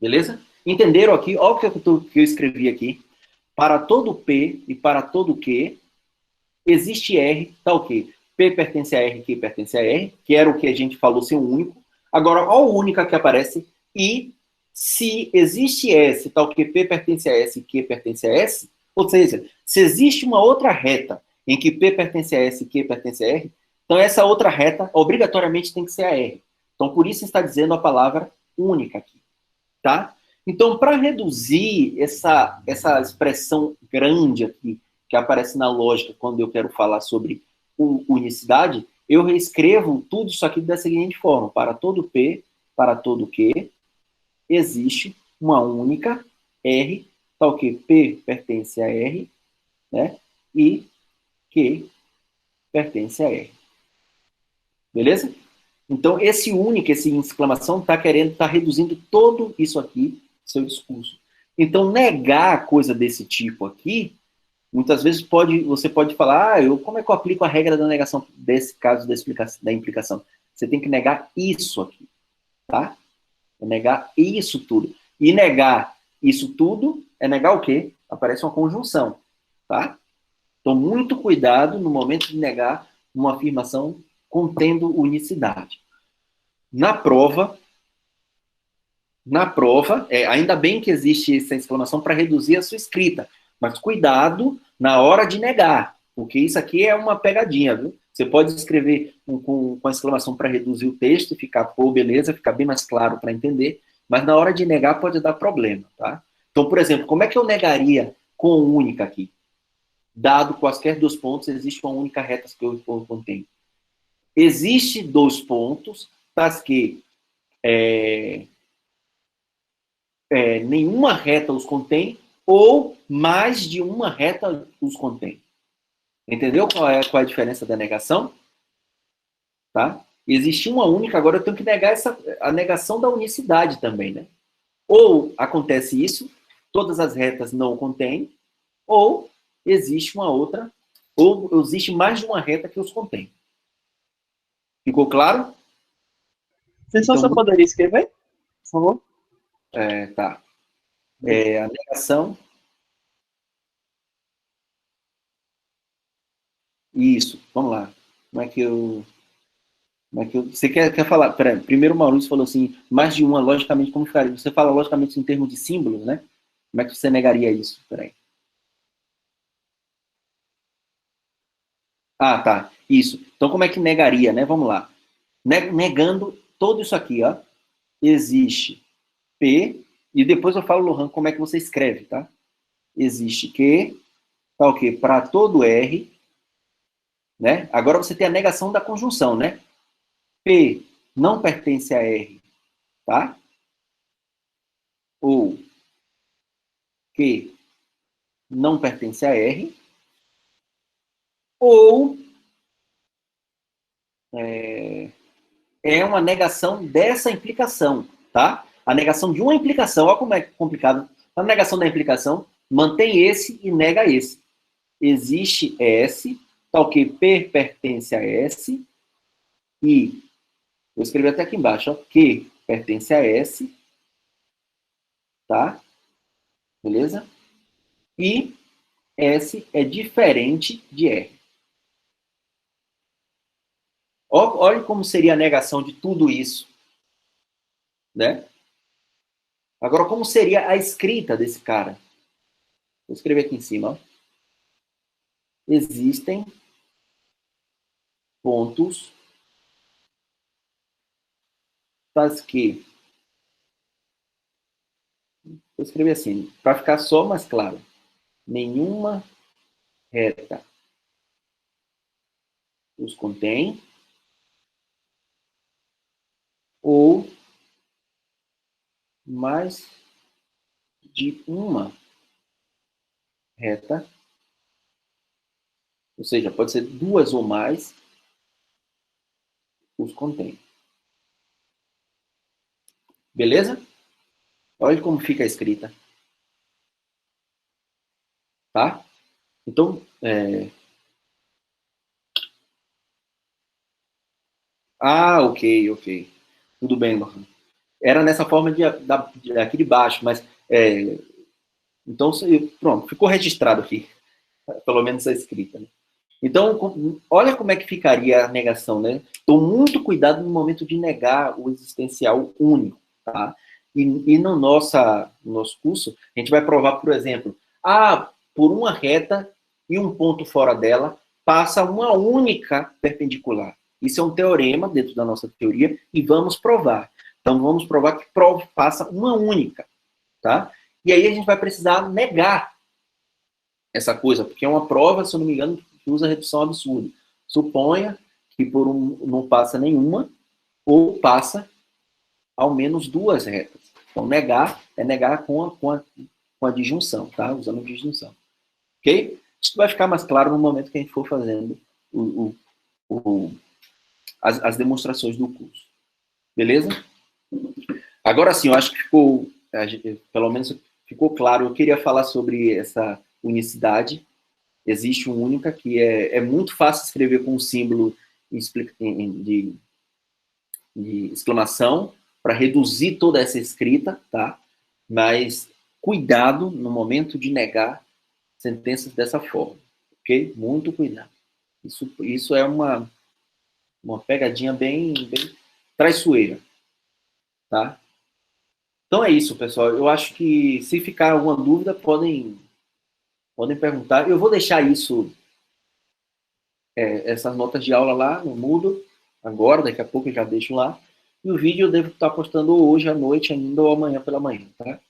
Beleza? Entenderam aqui? Olha o que eu escrevi aqui. Para todo P e para todo Q, existe R, tá o quê? P pertence a R, Q pertence a R, que era o que a gente falou ser o único. Agora, olha o único que aparece. E se existe S, tal que P pertence a S e Q pertence a S, ou seja, se existe uma outra reta em que P pertence a S e Q pertence a R, então essa outra reta obrigatoriamente tem que ser a R. Então, por isso está dizendo a palavra única aqui. Tá? Então, para reduzir essa expressão grande aqui, que aparece na lógica quando eu quero falar sobre unicidade, eu reescrevo tudo isso aqui da seguinte forma: para todo P, para todo Q, existe uma única R, tal que P pertence a R, né? E Q pertence a R. Beleza? Então, esse único, esse exclamação, está reduzindo todo isso aqui, seu discurso. Então, negar coisa desse tipo aqui, muitas vezes você pode falar, como é que eu aplico a regra da negação desse caso da implicação? Você tem que negar isso aqui, tá? É negar isso tudo. E negar isso tudo é negar o quê? Aparece uma conjunção, tá? Então, muito cuidado no momento de negar uma afirmação contendo unicidade. Na prova, ainda bem que existe essa exclamação para reduzir a sua escrita, mas cuidado na hora de negar, porque isso aqui é uma pegadinha, viu? Você pode escrever com a exclamação para reduzir o texto e ficar, pô, beleza, ficar bem mais claro para entender, mas na hora de negar pode dar problema, tá? Então, por exemplo, como é que eu negaria com única aqui? Dado quaisquer dois pontos, existe uma única reta que eu contenho. Existe dois pontos, tas que nenhuma reta os contém, ou mais de uma reta os contém. Entendeu qual é a diferença da negação? Tá? Existe uma única, agora eu tenho que negar a negação da unicidade também, né? Ou acontece isso, todas as retas não contêm, ou existe uma outra, ou existe mais de uma reta que os contém. Ficou claro? Professor, Então, você poderia escrever, por favor? Tá. A negação. Isso, vamos lá. Como é que eu. Você quer falar? Peraí, primeiro o Maurício falou assim, mais de uma, logicamente, como ficaria? Você fala logicamente em termos de símbolos, né? Como é que você negaria isso? Peraí. Ah, tá. Isso. Então, como é que negaria, né? Vamos lá. Negando todo isso aqui, ó. Existe P, e depois eu falo, Lohan, como é que você escreve, tá? Existe Q, tá o quê? Para todo R, né? Agora você tem a negação da conjunção, né? P não pertence a R, tá? Ou Q não pertence a R, ou é uma negação dessa implicação, tá? A negação de uma implicação, olha como é complicado. A negação da implicação mantém esse e nega esse. Existe S, tal que P pertence a S, e, vou escrever até aqui embaixo, ó, Q pertence a S, tá? Beleza? E S é diferente de R. Olha como seria a negação de tudo isso, né? Agora, como seria a escrita desse cara? Vou escrever aqui em cima. Ó. Existem pontos tais que... Vou escrever assim, para ficar só mais claro. Nenhuma reta os contém, ou mais de uma reta, ou seja, pode ser duas ou mais, os contém. Beleza? Olha como fica a escrita. tá? Então, ok. Tudo bem, Lohan. Era nessa forma aqui de baixo, mas então, pronto, ficou registrado aqui, pelo menos a escrita. Né? Então, olha como é que ficaria a negação, né? Então, muito cuidado no momento de negar o existencial único, tá? E no nosso curso, a gente vai provar, por exemplo, por uma reta e um ponto fora dela, passa uma única perpendicular. Isso é um teorema dentro da nossa teoria e vamos provar. Então, vamos provar que passa uma única, tá? E aí a gente vai precisar negar essa coisa, porque é uma prova, se eu não me engano, que usa redução absurda. Suponha que não passa nenhuma, ou passa ao menos duas retas. Então, negar é negar com a disjunção, tá? Usando disjunção. Ok? Isso vai ficar mais claro no momento que a gente for fazendo as demonstrações do curso. Beleza? Agora sim, eu acho que pelo menos ficou claro. Eu queria falar sobre essa unicidade. Existe uma única que é muito fácil escrever com um símbolo de exclamação para reduzir toda essa escrita, tá? Mas cuidado no momento de negar sentenças dessa forma, ok? Muito cuidado. Isso é uma pegadinha bem traiçoeira, tá? Então é isso, pessoal. Eu acho que se ficar alguma dúvida, podem perguntar. Eu vou deixar essas notas de aula lá no Moodle, agora, daqui a pouco eu já deixo lá. E o vídeo eu devo estar postando hoje à noite ainda ou amanhã pela manhã, tá?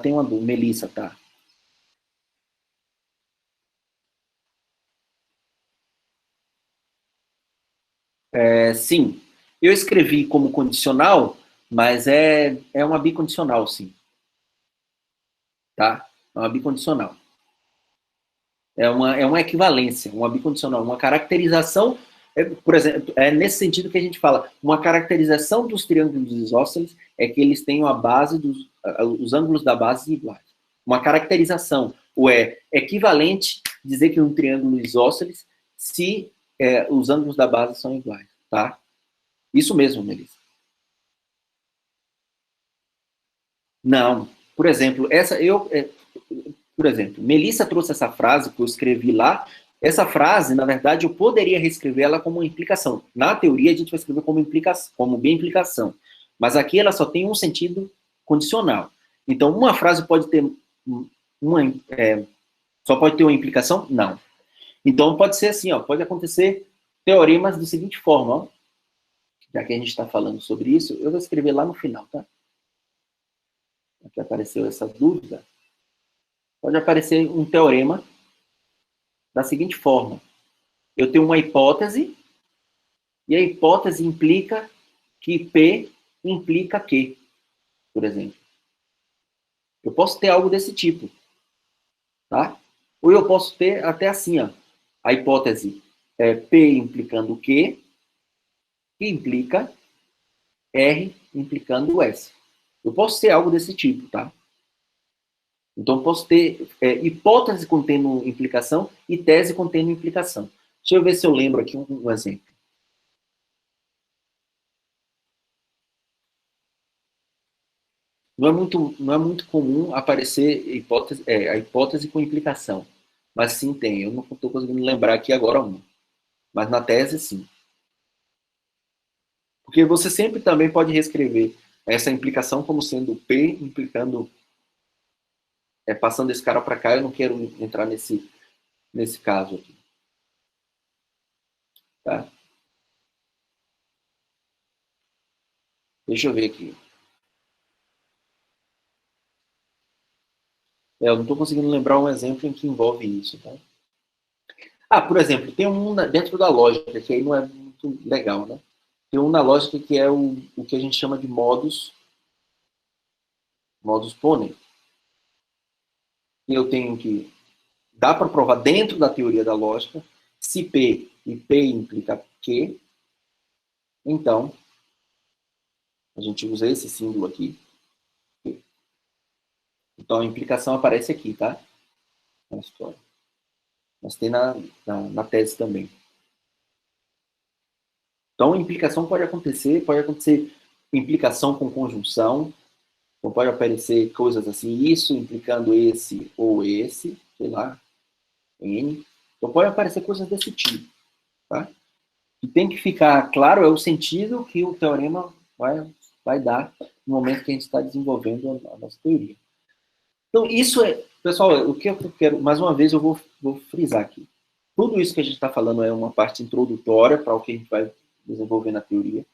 Tem uma dúvida, Melissa, tá? Sim, eu escrevi como condicional, mas é uma bicondicional, sim. Tá? É uma bicondicional. É uma equivalência, uma bicondicional, uma caracterização, por exemplo, é nesse sentido que a gente fala, uma caracterização dos triângulos isósceles é que eles tenham os ângulos da base iguais. Uma caracterização, ou é equivalente dizer que um triângulo isósceles se os ângulos da base são iguais, tá? Isso mesmo, Melissa. Não. Por exemplo, Melissa trouxe essa frase que eu escrevi lá. Essa frase, na verdade, eu poderia reescrever ela como uma implicação. Na teoria, a gente vai escrever como implicação, como bem implicação. Mas aqui ela só tem um sentido condicional. Então, uma frase pode ter só pode ter uma implicação? Não. Então, pode ser assim, ó, pode acontecer teoremas da seguinte forma, ó. Já que a gente está falando sobre isso, eu vou escrever lá no final, tá? Aqui apareceu essa dúvida. Pode aparecer um teorema da seguinte forma. Eu tenho uma hipótese, e a hipótese implica que P implica Q, por exemplo. Eu posso ter algo desse tipo, tá? Ou eu posso ter até assim, ó, a hipótese P implicando Q, que implica R implicando S. Eu posso ter algo desse tipo, tá? Então, posso ter hipótese contendo implicação e tese contendo implicação. Deixa eu ver se eu lembro aqui um exemplo. Não é muito comum aparecer a hipótese com implicação. Mas sim tem. Eu não estou conseguindo lembrar aqui agora uma. Mas na tese, sim. Porque você sempre também pode reescrever essa implicação como sendo P implicando passando esse cara para cá. Eu não quero entrar nesse caso aqui. Tá? Deixa eu ver aqui. Eu não estou conseguindo lembrar um exemplo em que envolve isso. Tá? Por exemplo, tem um dentro da lógica, que aí não é muito legal, né? Tem um na lógica que é o que a gente chama de modus ponens. E eu tenho que dá para provar dentro da teoria da lógica, se P e P implica Q, então a gente usa esse símbolo aqui. Então, a implicação aparece aqui, tá? Na história. Mas tem na tese também. Então, implicação pode acontecer implicação com conjunção, então pode aparecer coisas assim, isso implicando esse ou esse, sei lá, N. Então pode aparecer coisas desse tipo, tá? E tem que ficar claro é o sentido que o teorema vai dar no momento que a gente está desenvolvendo a nossa teoria. Então, isso é, pessoal, o que eu quero, mais uma vez, eu vou frisar aqui. Tudo isso que a gente está falando é uma parte introdutória para o que a gente vai desenvolver na teoria,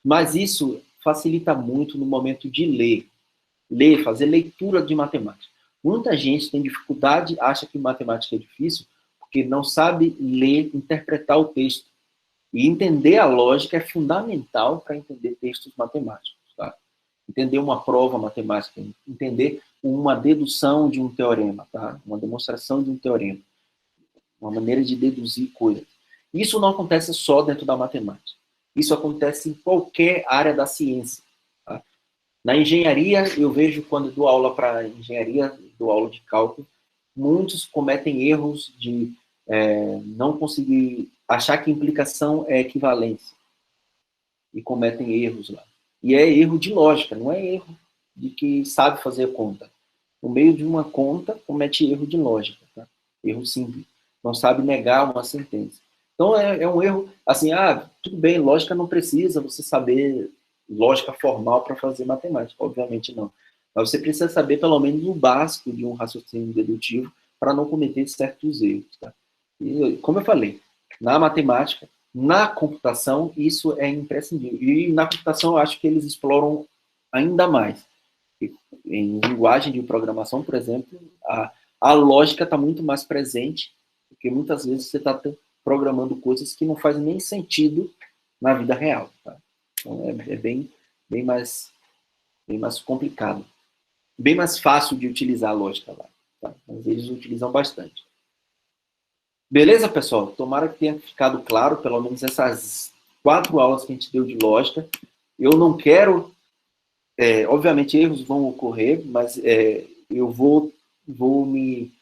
mas isso facilita muito no momento de ler, fazer leitura de matemática. Muita gente tem dificuldade, acha que matemática é difícil, porque não sabe ler, interpretar o texto. E entender a lógica é fundamental para entender textos matemáticos. Tá? Entender uma prova matemática, entender uma dedução de um teorema, tá? Uma demonstração de um teorema, uma maneira de deduzir coisas. Isso não acontece só dentro da matemática. Isso acontece em qualquer área da ciência. Tá? Na engenharia, eu vejo quando dou aula para engenharia, dou aula de cálculo, muitos cometem erros de não conseguir achar que implicação é equivalência. E cometem erros lá. E é erro de lógica, não é erro de que sabe fazer conta. No meio de uma conta, comete erro de lógica. Tá? Erro simples. Não sabe negar uma sentença. Então, é um erro, assim, tudo bem, lógica não precisa você saber lógica formal para fazer matemática, obviamente não. Mas você precisa saber, pelo menos, o básico de um raciocínio dedutivo para não cometer certos erros. Tá? E, como eu falei, na matemática, na computação, isso é imprescindível. E na computação, eu acho que eles exploram ainda mais. Em linguagem de programação, por exemplo, a lógica está muito mais presente, porque muitas vezes você está programando coisas que não fazem nem sentido na vida real. Tá? Então, é bem mais complicado. Bem mais fácil de utilizar a lógica lá. Tá? Mas eles utilizam bastante. Beleza, pessoal? Tomara que tenha ficado claro, pelo menos essas 4 aulas que a gente deu de lógica. Eu não quero... obviamente, erros vão ocorrer, mas eu vou me...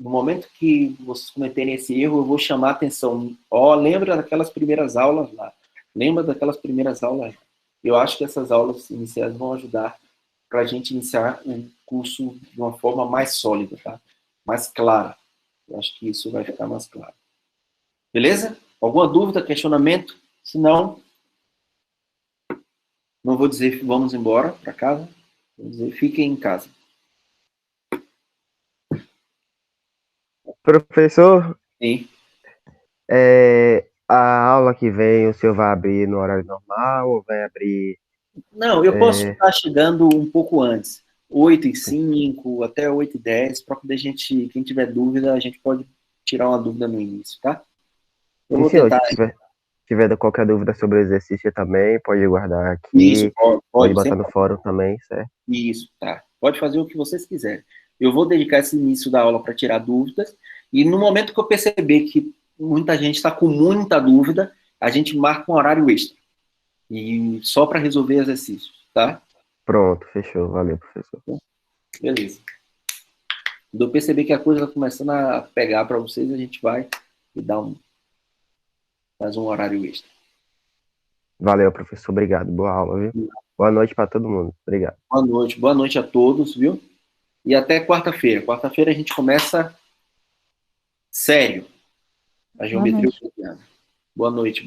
No momento que vocês cometerem esse erro, eu vou chamar a atenção. Lembra daquelas primeiras aulas lá. Lembra daquelas primeiras aulas. Eu acho que essas aulas iniciais vão ajudar para a gente iniciar um curso de uma forma mais sólida, tá? Mais clara. Eu acho que isso vai ficar mais claro. Beleza? Alguma dúvida, questionamento? Se não, não vou dizer vamos embora para casa. Vou dizer fiquem em casa. Professor, Sim. a aula que vem o senhor vai abrir no horário normal ou vai abrir... Não, eu posso estar chegando um pouco antes. 8h05 até 8h10, para poder quem tiver dúvida, a gente pode tirar uma dúvida no início, tá? Eu vou senhor, tentar. se tiver qualquer dúvida sobre o exercício também, pode guardar aqui. Isso, pode botar no fórum também, certo? Isso, tá. Pode fazer o que vocês quiserem. Eu vou dedicar esse início da aula para tirar dúvidas, e no momento que eu perceber que muita gente está com muita dúvida, a gente marca um horário extra. E só para resolver exercícios, tá? Pronto, fechou. Valeu, professor. Beleza. Quando eu perceber que a coisa está começando a pegar para vocês, a gente vai e faz um horário extra. Valeu, professor. Obrigado. Boa aula, viu? Boa noite para todo mundo. Obrigado. Boa noite a todos, viu? E até quarta-feira. Quarta-feira a gente começa sério a geometria euclidiana. Boa noite.